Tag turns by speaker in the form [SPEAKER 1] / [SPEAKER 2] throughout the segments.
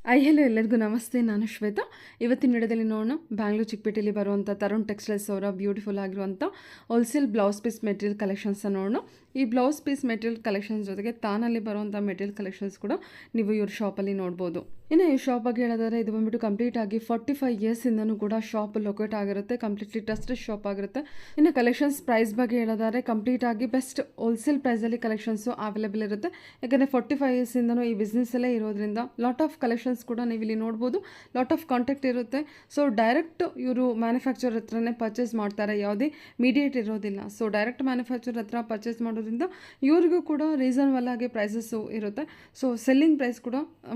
[SPEAKER 1] Hello ಎಲ್ಲರಿಗೂ ನಮಸ್ತೆ. ನಾನು ಶ್ವೇತಾ. ಇವತ್ತಿನ ವಿಡಿಯೋದಲ್ಲಿ ನೋಡೋಣ ಬ್ಯಾಂಗ್ಳೂರು ಚಿಕ್ಕಪೇಟೆಯಲ್ಲಿ ಬರುವಂಥ ತರುಣ್ ಟೆಕ್ಸ್ಟೈಲ್ಸ್ ಅವರ ಬ್ಯೂಟಿಫುಲ್ ಆಗಿರುವಂಥ wholesale blouse piece material collections ನೋಡೋಣ. ಈ ಬ್ಲೌಸ್ ಪೀಸ್ ಮೆಟೀರಿಯಲ್ ಕಲೆಕ್ಷನ್ಸ್ ಜೊತೆಗೆ ತಾನಲ್ಲಿ ಬರುವಂಥ ಮೆಟೀರಿಯಲ್ ಕಲೆಕ್ಷನ್ಸ್ ಕೂಡ ನೀವು ಇವ್ರ ಶಾಪಲ್ಲಿ ನೋಡ್ಬೋದು. ಇನ್ನು ಈ ಶಾಪ್ ಬಗ್ಗೆ ಹೇಳೋದಾದ್ರೆ ಇದು ಬಂದ್ಬಿಟ್ಟು ಕಂಪ್ಲೀಟ್ ಆಗಿ 45 ಇಯರ್ಸಿಂದನೂ ಕೂಡ ಶಾಪ್ ಲೊಕೇಟ್ ಆಗಿರುತ್ತೆ. ಕಂಪ್ಲೀಟ್ಲಿ ಟ್ರಸ್ಟೆಡ್ ಶಾಪ್ ಆಗಿರುತ್ತೆ. ಇನ್ನು ಕಲೆಕ್ಷನ್ಸ್ ಪ್ರೈಸ್ ಬಗ್ಗೆ ಹೇಳೋದಾದ್ರೆ ಕಂಪ್ಲೀಟ್ ಆಗಿ ಬೆಸ್ಟ್ ಹೋಲ್ಸೇಲ್ ಪ್ರೈಸಲ್ಲಿ ಕಲೆಕ್ಷನ್ಸು ಅವೈಲೇಬಲ್ ಇರುತ್ತೆ. ಯಾಕಂದರೆ 45 ಇಯರ್ಸಿಂದನೂ ಈ ಬಿಸ್ನೆಸ್ಸಲ್ಲೇ ಇರೋದ್ರಿಂದ ಲಾಟ್ ಆಫ್ ಕಲೆಕ್ಷನ್ಸ್ ಕೂಡ ನೀವು ಇಲ್ಲಿ ನೋಡ್ಬೋದು. ಲಾಟ್ ಆಫ್ ಕಾಂಟ್ಯಾಕ್ಟ್ ಇರುತ್ತೆ. ಸೊ ಡೈರೆಕ್ಟ್ ಇವರು ಮ್ಯಾನುಫ್ಯಾಕ್ಚರ್ ಹತ್ರನೇ ಪರ್ಚೇಸ್ ಮಾಡ್ತಾರೆ, ಯಾವುದೇ ಮೀಡಿಯೇಟ್ ಇರೋದಿಲ್ಲ. ಸೊ ಡೈರೆಕ್ಟ್ ಮ್ಯಾನುಫ್ಯಾಕ್ಚರ್ ಹತ್ರ ಪರ್ಚೇಸ್ ಮಾಡೋದ್ರಿಂದ ಇವ್ರಿಗೂ ಕೂಡ ರೀಸನಬಲ್ ಆಗಿ ಪ್ರೈಸಸ್ಸು ಇರುತ್ತೆ. ಸೊ ಸೆಲ್ಲಿಂಗ್ ಪ್ರೈಸ್ ಕೂಡ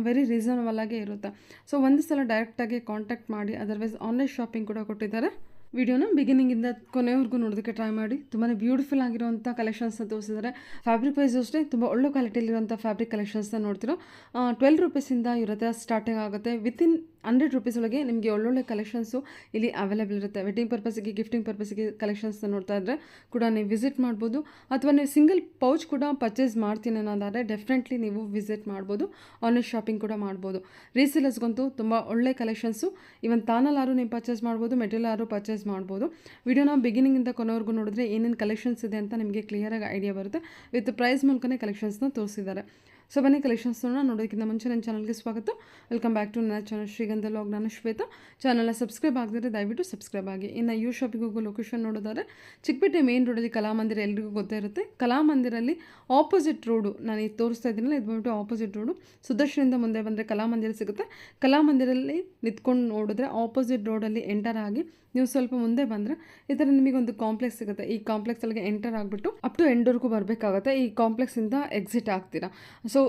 [SPEAKER 1] ವೆರಿ ರೀಸನಬಲ್ ಆಗಿ ಇರುತ್ತೆ. ಸೊ ಒಂದು ಸಲ ಡೈರೆಕ್ಟಾಗಿ ಕಾಂಟ್ಯಾಕ್ಟ್ ಮಾಡಿ. ಅದರ್ವೈಸ್ ಆನ್ಲೈನ್ ಶಾಪಿಂಗ್ ಕೂಡ ಕೊಟ್ಟಿದ್ದಾರೆ. ವಿಡಿಯೋನ ಬಿಗಿನಿಂಗಿಂದ ಕೊನೆವರೆಗೂ ನೋಡೋದಕ್ಕೆ ಟ್ರೈ ಮಾಡಿ. ತುಂಬಾ ಬ್ಯೂಟಿಫುಲ್ ಆಗಿರುವಂಥ ಕಲೆಕ್ಷನ್ಸ್ನ ತೋರಿಸಿದ್ದಾರೆ. ಫ್ಯಾಬ್ರಿಕ್ ವೈಸ್ ಅಷ್ಟೇ ತುಂಬ ಒಳ್ಳೆ ಕ್ವಾಲಿಟಿಲಿರುವಂಥ ಫ್ಯಾಬ್ರಿಕ್ ಕಲೆಕ್ಷನ್ಸ್ನ ನೋಡ್ತಿರೋ. 12 ರೂಪೀಸಿಂದ ಇರುತ್ತೆ ಸ್ಟಾರ್ಟಿಂಗ್ ಆಗುತ್ತೆ. ವಿತಿನ್ 100 ರೂಪೀಸ್ ಒಳಗೆ ನಿಮಗೆ ಒಳ್ಳೊಳ್ಳೆ ಕಲೆಕ್ಷನ್ಸು ಇಲ್ಲಿ ಅವೈಲೇಬಲ್ ಇರುತ್ತೆ. ವೆಡ್ಡಿಂಗ್ ಪರ್ಪಸ್ಗೆ, ಗಿಫ್ಟಿಂಗ್ ಪರ್ಪಸ್ಗೆ ಕಲೆಕ್ಷನ್ಸ್ನ ನೋಡ್ತಾ ಇದ್ದರೆ ಕೂಡ ನೀವು ವಿಸಿಟ್ ಮಾಡ್ಬೋದು. ಅಥವಾ ನೀವು ಸಿಂಗಲ್ ಪೌಚ್ ಕೂಡ ಪರ್ಚೇಸ್ ಮಾಡ್ತೀನಿ ಅನ್ನೋದಾದರೆ ಡೆಫಿನೆಟ್ಲಿ ನೀವು ವಿಸಿಟ್ ಮಾಡ್ಬೋದು. ಆನ್ಲೈನ್ ಶಾಪಿಂಗ್ ಕೂಡ ಮಾಡ್ಬೋದು. ರೀಸೇಲರ್ಸ್ಗಂತೂ ತುಂಬ ಒಳ್ಳೆ ಕಲೆಕ್ಷನ್ಸು. ಇವನ್ ತಾನಲ್ಲಾರು ನೀವು ಪರ್ಚೇಸ್ ಮಾಡ್ಬೋದು, ಮೆಟೀರಿಯಲ್ ಆರು ಪರ್ಚೇಸ್ ಮಾಡ್ಬೋದು. ವಿಡಿಯೋನ ಬಿಗಿನಿಂಗಿಂದ ಕೊನೆವರೆಗೂ ನೋಡಿದ್ರೆ ಏನೇನು ಕಲೆಕ್ಷನ್ಸ್ ಇದೆ ಅಂತ ನಿಮಗೆ ಕ್ಲಿಯರಾಗಿ ಐಡಿಯಾ ಬರುತ್ತೆ. ವಿತ್ ಪ್ರೈಸ್ ಮೂಲಕನೇ ಕಲೆಕ್ಷನ್ಸ್ನ ತೋರಿಸಿದ್ದಾರೆ. ಸೊ ಬನ್ನಿ ಕಲೆಕ್ಷನ್ಸ್ ನೋಡೋದಕ್ಕಿಂತ ಮುಂಚೆ ನನ್ನ ಚಾನಲ್ಗೆ ಸ್ವಾಗತ. ವೆಲ್ಕಮ್ ಬ್ಯಾಕ್ ಟು ನನ್ನ ಚಾನಲ್ ಶ್ರೀಗಂಧ ಲಾಗ್. ನಾನು ಶ್ವೇತಾ. ಚಾನಲ್ನ ಸಬ್ಸ್ಕ್ರೈಬ್ ಆಗಿದ್ರೆ ದಯವಿಟ್ಟು ಸಬ್ಸ್ಕ್ರೈಬ್ ಆಗಿ. ಇನ್ನು ಯು ಶಾಪಿಗೆ ಹೋಗೋ ಲೊಕೇಶನ್ ನೋಡೋದಾದ್ರೆ ಚಿಕ್ಕಪೇಟೆ ಮೇನ್ ರೋಡಲ್ಲಿ ಕಲಾಮಂದಿರ ಎಲ್ರಿಗೂ ಗೊತ್ತೇ ಇರುತ್ತೆ. ಕಲಾಮಂದಿರಲ್ಲಿ ಆಪೋಸಿಟ್ ರೋಡು ನಾನು ಈಗ ತೋರಿಸ್ತಾ ಇದ್ದೀನಲ್ಲ, ಇದು ಬಂದ್ಬಿಟ್ಟು ಆಪೋಸಿಟ್ ರೋಡು. ಸುದರ್ಶನದಿಂದ ಮುಂದೆ ಬಂದರೆ ಕಲಾಮಂದಿರ ಸಿಗುತ್ತೆ. ಕಲಾಮಂದಿರಲ್ಲಿ ನಿಂತ್ಕೊಂಡು ನೋಡಿದ್ರೆ ಆಪೋಸಿಟ್ ರೋಡಲ್ಲಿ ಎಂಟರ್ ಆಗಿ ನೀವು ಸ್ವಲ್ಪ ಮುಂದೆ ಬಂದರೆ ಈ ಥರ ನಿಮಗೊಂದು ಕಾಂಪ್ಲೆಕ್ಸ್ ಸಿಗುತ್ತೆ. ಈ ಕಾಂಪ್ಲೆಕ್ಸ್ ಒಳಗೆ ಎಂಟರ್ ಆಗಿಬಿಟ್ಟು ಅಪ್ ಟು ಎಂಡ್ವರೆಗೂ ಬರಬೇಕಾಗುತ್ತೆ. ಈ ಕಾಂಪ್ಲೆಕ್ಸಿಂದ ಎಕ್ಸಿಟ್ ಆಗ್ತೀರಾ. So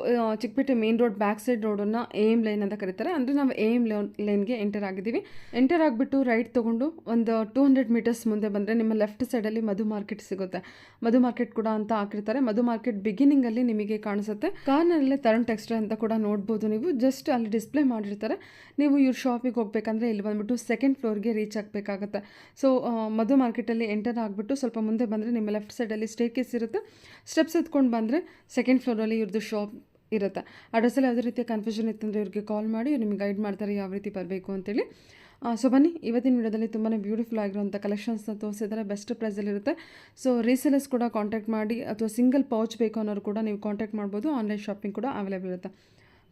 [SPEAKER 1] Chikkapete main road back side ರೋಡನ್ನು AM ಲೈನ್ ಅಂತ ಕರೀತಾರೆ. ಅಂದರೆ ನಾವು AM ಲೈನ್ಗೆ ಎಂಟರ್ ಆಗಿದ್ದೀವಿ. ಎಂಟರ್ ಆಗಿಬಿಟ್ಟು ರೈಟ್ ತೊಗೊಂಡು ಒಂದು 200 ಮೀಟರ್ಸ್ ಮುಂದೆ ಬಂದರೆ ನಿಮ್ಮ ಲೆಫ್ಟ್ ಸೈಡಲ್ಲಿ ಮಧು ಮಾರ್ಕೆಟ್ ಸಿಗುತ್ತೆ. ಮಧು ಮಾರ್ಕೆಟ್ ಕೂಡ ಅಂತ ಹಾಕಿರ್ತಾರೆ. ಮಧು ಮಾರ್ಕೆಟ್ ಬಿಗಿನಿಂಗಲ್ಲಿ ನಿಮಗೆ ಕಾಣಿಸುತ್ತೆ. ಕಾರ್ನರಲ್ಲೇ ತರುಣ್ ಟೆಕ್ಸ್ಟೈಲ್ ಅಂತ ಕೂಡ ನೋಡ್ಬೋದು ನೀವು. ಜಸ್ಟ್ ಅಲ್ಲಿ ಡಿಸ್ಪ್ಲೇ ಮಾಡಿರ್ತಾರೆ. ನೀವು ಇವ್ರ ಶಾಪಿಗೆ ಹೋಗ್ಬೇಕಂದ್ರೆ ಇಲ್ಲಿ ಬಂದುಬಿಟ್ಟು ಸೆಕೆಂಡ್ ಫ್ಲೋರ್ಗೆ ರೀಚ್ ಆಗಬೇಕಾಗುತ್ತೆ. ಸೊ ಮಧು ಮಾರ್ಕೆಟಲ್ಲಿ ಎಂಟರ್ ಆಗಿಬಿಟ್ಟು ಸ್ವಲ್ಪ ಮುಂದೆ ಬಂದರೆ ನಿಮ್ಮ ಲೆಫ್ಟ್ ಸೈಡಲ್ಲಿ ಸ್ಟೇರ್ಕೇಸ್ ಇರುತ್ತೆ. ಸ್ಟೆಪ್ಸ್ ಎತ್ಕೊಂಡು ಬಂದರೆ ಸೆಕೆಂಡ್ ಫ್ಲೋರಲ್ಲಿ ಇವ್ರದ್ದು ಶಾಪ್ ಇರುತ್ತೆ. ಅಡ್ರೆಸ್ಸಲ್ಲಿ ಯಾವುದೇ ರೀತಿಯ ಕನ್ಫ್ಯೂಷನ್ ಇತ್ತಂದರೆ ಇವ್ರಿಗೆ ಕಾಲ್ ಮಾಡಿ ಇವ್ರು ನಿಮಗೆ ಗೈಡ್ ಮಾಡ್ತಾರೆ ಯಾವ ರೀತಿ ಬರಬೇಕು ಅಂತೇಳಿ. ಸೊ ಬನ್ನಿ, ಇವತ್ತಿನ ವಿಡಿಯೋದಲ್ಲಿ ತುಂಬಾ ಬ್ಯೂಟಿಫುಲ್ ಆಗಿರುವಂಥ ಕಲೆಕ್ಷನ್ಸ್ನ ತೋರಿಸಿದ್ದಾರೆ. ಬೆಸ್ಟ್ ಪ್ರೈಸಲ್ಲಿರುತ್ತೆ. ಸೊ ರೀಸೇಲರ್ಸ್ ಕೂಡ ಕಾಂಟ್ಯಾಕ್ಟ್ ಮಾಡಿ, ಅಥವಾ ಸಿಂಗಲ್ ಪೌಚ್ ಬೇಕು ಅನ್ನೋರು ಕೂಡ ನೀವು ಕಾಂಟ್ಯಾಕ್ಟ್ ಮಾಡ್ಬೋದು. ಆನ್ಲೈನ್ ಶಾಪಿಂಗ್ ಕೂಡ ಅವೈಲೇಬಲ್ ಇರುತ್ತೆ.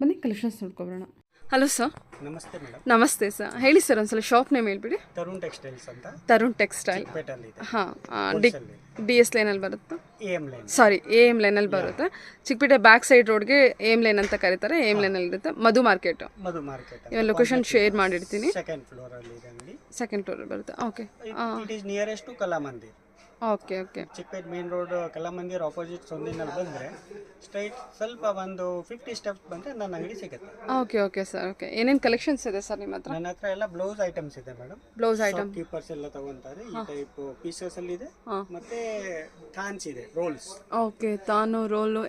[SPEAKER 1] ಬನ್ನಿ ಕಲೆಕ್ಷನ್ಸ್ ನೋಡ್ಕೊಬರೋಣ. Hello sir.
[SPEAKER 2] ನಮಸ್ತೆ ಮೇಡಮ್.
[SPEAKER 1] ನಮಸ್ತೆ ಸರ್. ಹೇಳಿ ಸರ್ ಒಂದ್ಸಲ ಶಾಪ್ ನೇಮ್ ಹೇಳ್ಬಿಡಿ.
[SPEAKER 2] ತರುಣ್ ಟೆಕ್ಸ್ಟೈಲ್ಸ್ ಅಂತ.
[SPEAKER 1] ತರುಣ್ ಟೆಕ್ಸ್ಟೈಲ್. ಹಾಂ, DS ಲೈನಲ್ಲಿ ಬರುತ್ತೆ. AM ಲೈನಲ್ಲಿ ಬರುತ್ತೆ. ಚಿಕ್ಕಪೇಟೆ ಬ್ಯಾಕ್ ಸೈಡ್ ರೋಡ್ಗೆ AM ಲೈನ್ ಅಂತ ಕರೀತಾರೆ. AM ಲೈನಲ್ಲಿ ಇರುತ್ತೆ. Madhu market. Even location share ಮಾಡಿರ್ತೀನಿ.
[SPEAKER 2] ಸೆಕೆಂಡ್ ಫ್ಲೋರ್ ಅಲ್ಲಿ ಇದೆ ಅಂಗಡಿ.
[SPEAKER 1] ಸೆಕೆಂಡ್ ಫ್ಲೋರ್ ಬರುತ್ತೆ. Okay.
[SPEAKER 2] It is nearest to Kalamandir.
[SPEAKER 1] Okay.
[SPEAKER 2] Chikkapete main road Kalamandir opposite ಸೊಂದಿನಲ್ಲಿ ಬಂದರೆ ಸ್ಟ್ರೈಟ್ ಸ್ವಲ್ಪ ಒಂದು 50 ಸ್ಟೆಪ್ಸ್ ಬಂದರೆ ನನ್ನ ಅಂಗಡಿ ಸಿಗುತ್ತೆ.
[SPEAKER 1] Okay sir. ಓಕೆ. ಏನೇನು ಕಲೆಕ್ಷನ್ಸ್ ಇದೆ ಸರ್ ನಿಮ್ಮ ಹತ್ರ?
[SPEAKER 2] ನನ್ನ ಹತ್ರ ಎಲ್ಲ ಬ್ಲೌಸ್ ಐಟಮ್ಸ್ ಇದೆ ಮೇಡಮ್.
[SPEAKER 1] ಬ್ಲೌಸ್ ಐಟಮ್
[SPEAKER 2] ಕೀಪರ್ಸ್ ಎಲ್ಲ ತಗೊಂತಾರೆ. ಈ ಟೈಪ್ ಪೀಸಸ್ ಅಲ್ಲಿ ಇದೆ. ಮತ್ತೆ ಥಾನ್ಸ್ ಇದೆ, ರೋಲ್ಸ್.
[SPEAKER 1] ಓಕೆ. ತಾನು ರೋಲು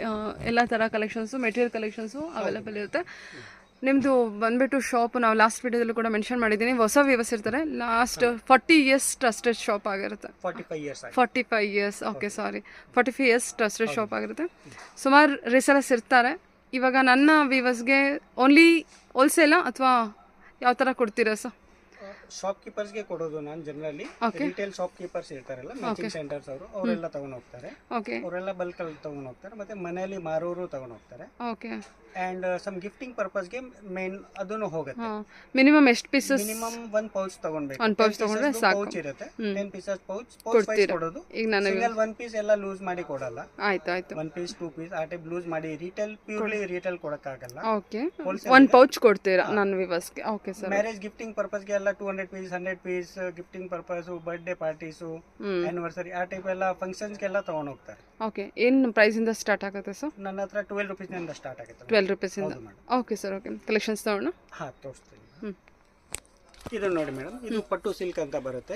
[SPEAKER 1] ಎಲ್ಲ ಥರ ಕಲೆಕ್ಷನ್ಸು, ಮೆಟೀರಿಯಲ್ ಕಲೆಕ್ಷನ್ಸು ಅವೈಲೇಬಲ್ ಇರುತ್ತೆ. ನಿಮ್ಮದು ಬಂದುಬಿಟ್ಟು ಶಾಪ್ ನಾವು ಲಾಸ್ಟ್ ವಿಡಿಯೋದಲ್ಲೂ ಕೂಡ ಮೆನ್ಷನ್ ಮಾಡಿದ್ದೀನಿ. ಹೊಸ ವ್ಯೂವರ್ಸ್ ಇರ್ತಾರೆ. ಲಾಸ್ಟ್ 40 ಇಯರ್ಸ್ ಟ್ರಸ್ಟೆಡ್ ಶಾಪ್ ಆಗಿರುತ್ತೆ. 45 ಇಯರ್ಸ್. ಓಕೆ, ಸಾರಿ, 45 ಇಯರ್ಸ್ ಟ್ರಸ್ಟೆಡ್ ಶಾಪ್ ಆಗಿರುತ್ತೆ. ಸುಮಾರು ರೀಸೇಲರ್ಸ್ ಇರ್ತಾರೆ. ಇವಾಗ ನನ್ನ ವ್ಯೂವರ್ಸ್ಗೆ ಓನ್ಲಿ ಹೋಲ್ಸೇಲಾ ಅಥವಾ ಯಾವ ಥರ ಕೊಡ್ತೀರಾ ಸರ್?
[SPEAKER 2] ಶಾಪ್ ಕೀಪರ್ಸ್ಗೆ ಕೊಡೋದು ನಾನು ಜನರಲಿ. ರಿಟೇಲ್ ಶಾಪ್ ಕೀಪರ್ಸ್ ಇರ್ತಾರಲ್ಲ, ಮ್ಯಾಚಿಂಗ್ ಸೆಂಟರ್ಸ್ ಅವರೆಲ್ಲ ತಗೊಂಡು ಹೋಗ್ತಾರೆ. ಅವರೆಲ್ಲ ಬಲ್ಕ್ ಅಲ್ಲಿ ತಗೊಂಡು ಹೋಗ್ತಾರೆ. ಮತ್ತೆ ಮನೆಯಲ್ಲಿ ಮಾರೋರು ತಗೊಂಡು ಹೋಗ್ತಾರೆ. ಅಂಡ್ ಸಮ್ ಗಿಫ್ಟಿಂಗ್ ಪರ್ಪಸ್ಗೆ ಮೇನ್ ಅದನ್ನು ಹೋಗುತ್ತೆ.
[SPEAKER 1] ಮಿನಿಮಮ್ ಎಷ್ಟು ಪೀಸಸ್?
[SPEAKER 2] ಮಿನಿಮಮ್ 1 ಪೌಚ್ ತಗೊಂಡ್ಬೇಕು.
[SPEAKER 1] 1 ಪೌಚ್ ತಗೊಂಡ್ರೆ ಸಾಕು.
[SPEAKER 2] ಪೌಚ್ ಇರುತ್ತೆ. 10 ಪೀಸಸ್ ಪೌಚ್ ಕೊಡೋದು.
[SPEAKER 1] ಈಗ ನಾನು
[SPEAKER 2] ಸಿಂಗಲ್ 1 ಪೀಸ್ ಎಲ್ಲ ಲೂಸ್ ಮಾಡಿ ಕೊಡಲ್ಲ.
[SPEAKER 1] ಆಯ್ತು.
[SPEAKER 2] 1 ಪೀಸ್ 2 ಪೀಸ್ ಆ ಟೈಪ್ ಲೂಸ್ ಮಾಡಿ ಪ್ಯೂರ್ಲಿ ರಿಟೇಲ್ ಕೊಡಕ್ಕಾಗಲ್ಲ.
[SPEAKER 1] ಓಕೆ. 1 ಪೌಚ್ ಕೊಡ್ತೀರಾ ನನ್ನ ವ್ಯೂವರ್ಸ್ಗೆ? Okay sir.
[SPEAKER 2] ಮ್ಯಾರೇಜ್ ಗಿಫ್ಟಿಂಗ್ ಪರ್ಪಸ್ಗೆ ಎಲ್ಲ 200 piece 100 piece gifting purpose, birthday parties, anniversary ಆ ಟೈಪ್ ಎಲ್ಲ ಫಂಕ್ಷನ್ಸ್ಗೆಲ್ಲ ತಗೊಂಡು ಹೋಗ್ತಾರೆ.
[SPEAKER 1] ಓಕೆ. ಏನು ಪ್ರೈಸ್ ಇಂದ ಸ್ಟಾರ್ಟ್ ಆಗುತ್ತೆ ಸರ್?
[SPEAKER 2] ನನ್ನ ಹತ್ರ 12 ರೂಪೀಸ್ನಿಂದ ಸ್ಟಾರ್ಟ್ ಆಗುತ್ತೆ.
[SPEAKER 1] 12 ರೂಪೀಸಿಂದ. Okay sir. ಓಕೆ. ಕಲೆಕ್ಷನ್ಸ್ ತಗೋಣ.
[SPEAKER 2] ತೋರಿಸ್ತೀನಿ. ಇದು ನೋಡಿ ಮೇಡಮ್, ಇದು ಪಟ್ಟು ಸಿಲ್ಕ್ ಅಂತ ಬರುತ್ತೆ.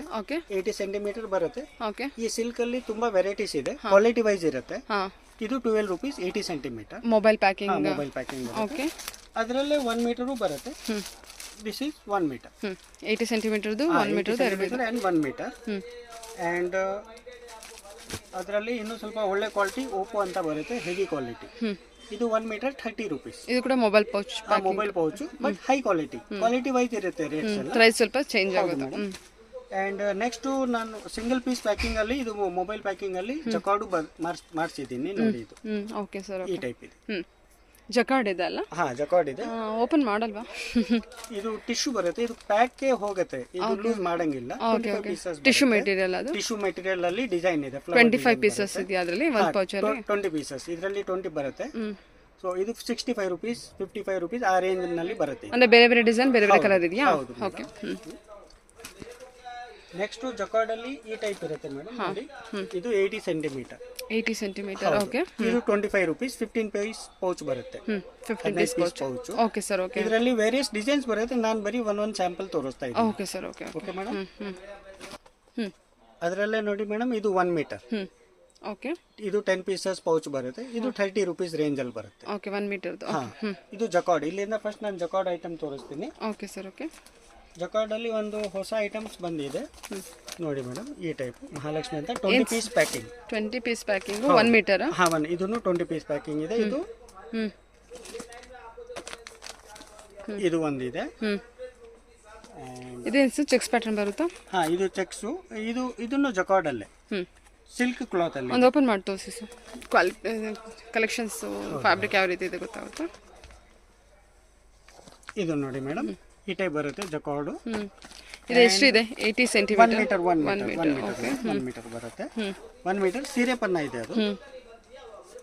[SPEAKER 2] 80 ಸೆಂಟಿಮೀಟರ್ ಬರುತ್ತೆ. ಈ ಸಿಲ್ಕ್ ಅಲ್ಲಿ ತುಂಬಾ ವೆರೈಟೀಸ್ ಇದೆ. ಕ್ವಾಲಿಟಿ ವೈಸ್ ಇರುತ್ತೆ. ಇದು 12 rupees 80 centimetre.
[SPEAKER 1] Mobile packing.
[SPEAKER 2] Okay. ಅದರಲ್ಲೇ 1 ಮೀಟರು ಬರುತ್ತೆ. This is 1 metre.
[SPEAKER 1] 80 ಸೆಂಟಿಮೀಟರ್ದು 1 ಮೀಟರ್
[SPEAKER 2] ಅಂಡ್ 1 ಮೀಟರ್. ಅಂಡ್ ಅದರಲ್ಲಿ ಇನ್ನೂ ಸ್ವಲ್ಪ ಒಳ್ಳೆ ಕ್ವಾಲಿಟಿ ಓಪೋ ಅಂತ ಬರುತ್ತೆ, ಹೆವಿ ಕ್ವಾಲಿಟಿ. ಇದು 1 ಮೀಟರ್ 30 ರೂಪೀಸ್.
[SPEAKER 1] ಇದು ಕೂಡ mobile pouch
[SPEAKER 2] mobile pouch but high quality wise ಇರುತ್ತೆ ರೇಟ್ಸ್ ಎಲ್ಲ.
[SPEAKER 1] ಪ್ರೈಸ್ ಸ್ವಲ್ಪ ಚೇಂಜ್ ಆಗುತ್ತೆ.
[SPEAKER 2] ಅಂಡ್ ನೆಕ್ಸ್ಟ್ ನಾನು ಸಿಂಗಲ್ ಪೀಸ್ ಪ್ಯಾಕಿಂಗ್ ಅಲ್ಲಿ ಇದು ಮೊಬೈಲ್ ಪ್ಯಾಕಿಂಗ್ ಅಲ್ಲಿ ಜಕಾರ್ಡು ಮಾಡಿಸಿದ್ದೀನಿ ನೋಡಿ. ಇದು
[SPEAKER 1] ಓಕೆ ಸರ್,
[SPEAKER 2] ಈ ಟೈಪ್ ಇದೆ.
[SPEAKER 1] ಜಕಾರ್ಡ್ ಇದೆ ಅಲ್ಲ?
[SPEAKER 2] ಹಾ ಜಕಾರ್ಡ್ ಇದೆ.
[SPEAKER 1] ಓಪನ್ ಮಾಡಲ್ವಾ?
[SPEAKER 2] ಇದು ಟಿಶ್ಯೂ ಬರುತ್ತೆ, ಇದು ಪ್ಯಾಕ್ ಹೋಗುತ್ತೆ, ಇದು ಲೂಸ್ ಮಾಡಂಗಿಲ್ಲ.
[SPEAKER 1] ಟಿಶ್ಯೂ ಮೆಟೀರಿಯಲ್, ಅದು
[SPEAKER 2] ಟಿಶ್ಯೂ ಮೆಟೀರಿಯಲ್ ಅಲ್ಲಿ ಡಿಸೈನ್ ಇದೆ.
[SPEAKER 1] 25 ಪೀಸಸ್ ಇದೆಯಾ ಅದರಲ್ಲಿ? ಒಂದು ಪೌಚ್ ಅಲ್ಲಿ
[SPEAKER 2] 20 ಪೀಸಸ್, ಇದರಲ್ಲಿ 20 ಬರುತ್ತೆ. ಸೊ ಇದು 65 ರೂಪೀಸ್ 55 ರೂಪೀಸ್ ಆ ರೇಂಜ್ ನಲ್ಲಿ ಬರುತ್ತೆ.
[SPEAKER 1] ಅಂದ್ರೆ ಬೇರೆ ಬೇರೆ ಡಿಸೈನ್ ಬೇರೆ ಬೇರೆ ಕಲರ್ ಇದೆಯಾ? ಓಕೆ.
[SPEAKER 2] ನೆಕ್ಸ್ಟ್ ಜಕಾರ್ಡ್ ಅಲ್ಲಿ ಈ ಟೈಪ್ ಇರುತ್ತೆ ಮೇಡಮ್ ನೋಡಿ. ಇದು 80 ಸೆಂಟಿಮೀಟರ್.
[SPEAKER 1] 80 ಸೆಂಟಿಮೀಟರ್. ಓಕೆ.
[SPEAKER 2] ಇದು 25 ರೂಪೀಸ್ 15 ಪೀಸ್ ಪೌಚ್ ಬರುತ್ತೆ.
[SPEAKER 1] 15 piece pouch. Okay sir, okay.
[SPEAKER 2] ಇದರಲ್ಲಿ ವೇರಿಯಸ್ ಡಿಸೈನ್ಸ್ ಬರುತ್ತೆ, ನಾನು ಬರೀ ಒಂದೊಂದು ಸ್ಯಾಂಪಲ್ ತೋರಿಸ್ತಾ ಇದ್ದೀನಿ.
[SPEAKER 1] Okay sir, okay.
[SPEAKER 2] Okay madam. ಅದರಲ್ಲೇ ನೋಡಿ ಮೇಡಮ್, ಇದು 1 ಮೀಟರ್.
[SPEAKER 1] ಓಕೆ.
[SPEAKER 2] ಇದು 10 ಪೀಸಸ್ ಪೌಚ್ ಬರುತ್ತೆ. ಇದು 30 ರೂಪೀಸ್ ರೇಂಜ್ ಅಲ್ಲಿ ಬರುತ್ತೆ.
[SPEAKER 1] Okay, 1 metre.
[SPEAKER 2] ಇದು ಜಕಾರ್ಡ್. ಇಲ್ಲಿಂದ ಫಸ್ಟ್ ನಾನು ಜಕಾರ್ಡ್ ಐಟಮ್ ತೋರಿಸ್ತೀನಿ.
[SPEAKER 1] Okay sir, okay.
[SPEAKER 2] ಜಕಾರ್ಡ್ ಅಲ್ಲಿ ಒಂದು ಹೊಸ ಐಟಮ್ಸ್ ಬಂದಿದೆ ನೋಡಿ ಮೇಡಮ್. ಈ ಟೈಪ್ ಮಹಾಲಕ್ಷ್ಮಿ ಅಂತ 20 piece packing.
[SPEAKER 1] 20 piece packing 1 metre.
[SPEAKER 2] ಹಾ, ಇದನ್ನು 20 ಪೀಸ್ ಪ್ಯಾಕಿಂಗ್ ಇದೆ. ಇದು ಇದು ಒಂದಿದೆ.
[SPEAKER 1] ಇದೇನು ಚೆಕ್ಸ್ ಪ್ಯಾಟರ್ನ್ ಬರುತ್ತಾ?
[SPEAKER 2] ಹಾ, ಇದು ಚೆಕ್ಸ್. ಇದನ್ನು ಜಕಾರ್ಡ್ ಅಲ್ಲೇ ಸಿಲ್ಕ್ ಕ್ಲಾತ್ ಅಲ್ಲಿ.
[SPEAKER 1] ಒಂದು ಓಪನ್ ಮಾಡಿ ತೋರಿಸಿ ಸರ್. ಕಲೆಕ್ಷನ್ಸ್ ಫ್ಯಾಬ್ರಿಕ್ ಯಾವ ರೀತಿ ಇದೆ ಗೊತ್ತಾಗುತ್ತೆ?
[SPEAKER 2] ಇದು ನೋಡಿ ಮೇಡಮ್, ಈ ಟೈಪ್ ಬರುತ್ತೆ ಜಕಾರ್ಡ್.
[SPEAKER 1] ಇದು ಎಷ್ಟು ಇದೆ? 80 ಸೆಂಟಿಮೀಟರ್.
[SPEAKER 2] 1 ಮೀಟರ್ ಬರುತ್ತೆ. 1 ಮೀಟರ್ ಸೀರೆ ಪನ್ನ ಇದೆ ಅದು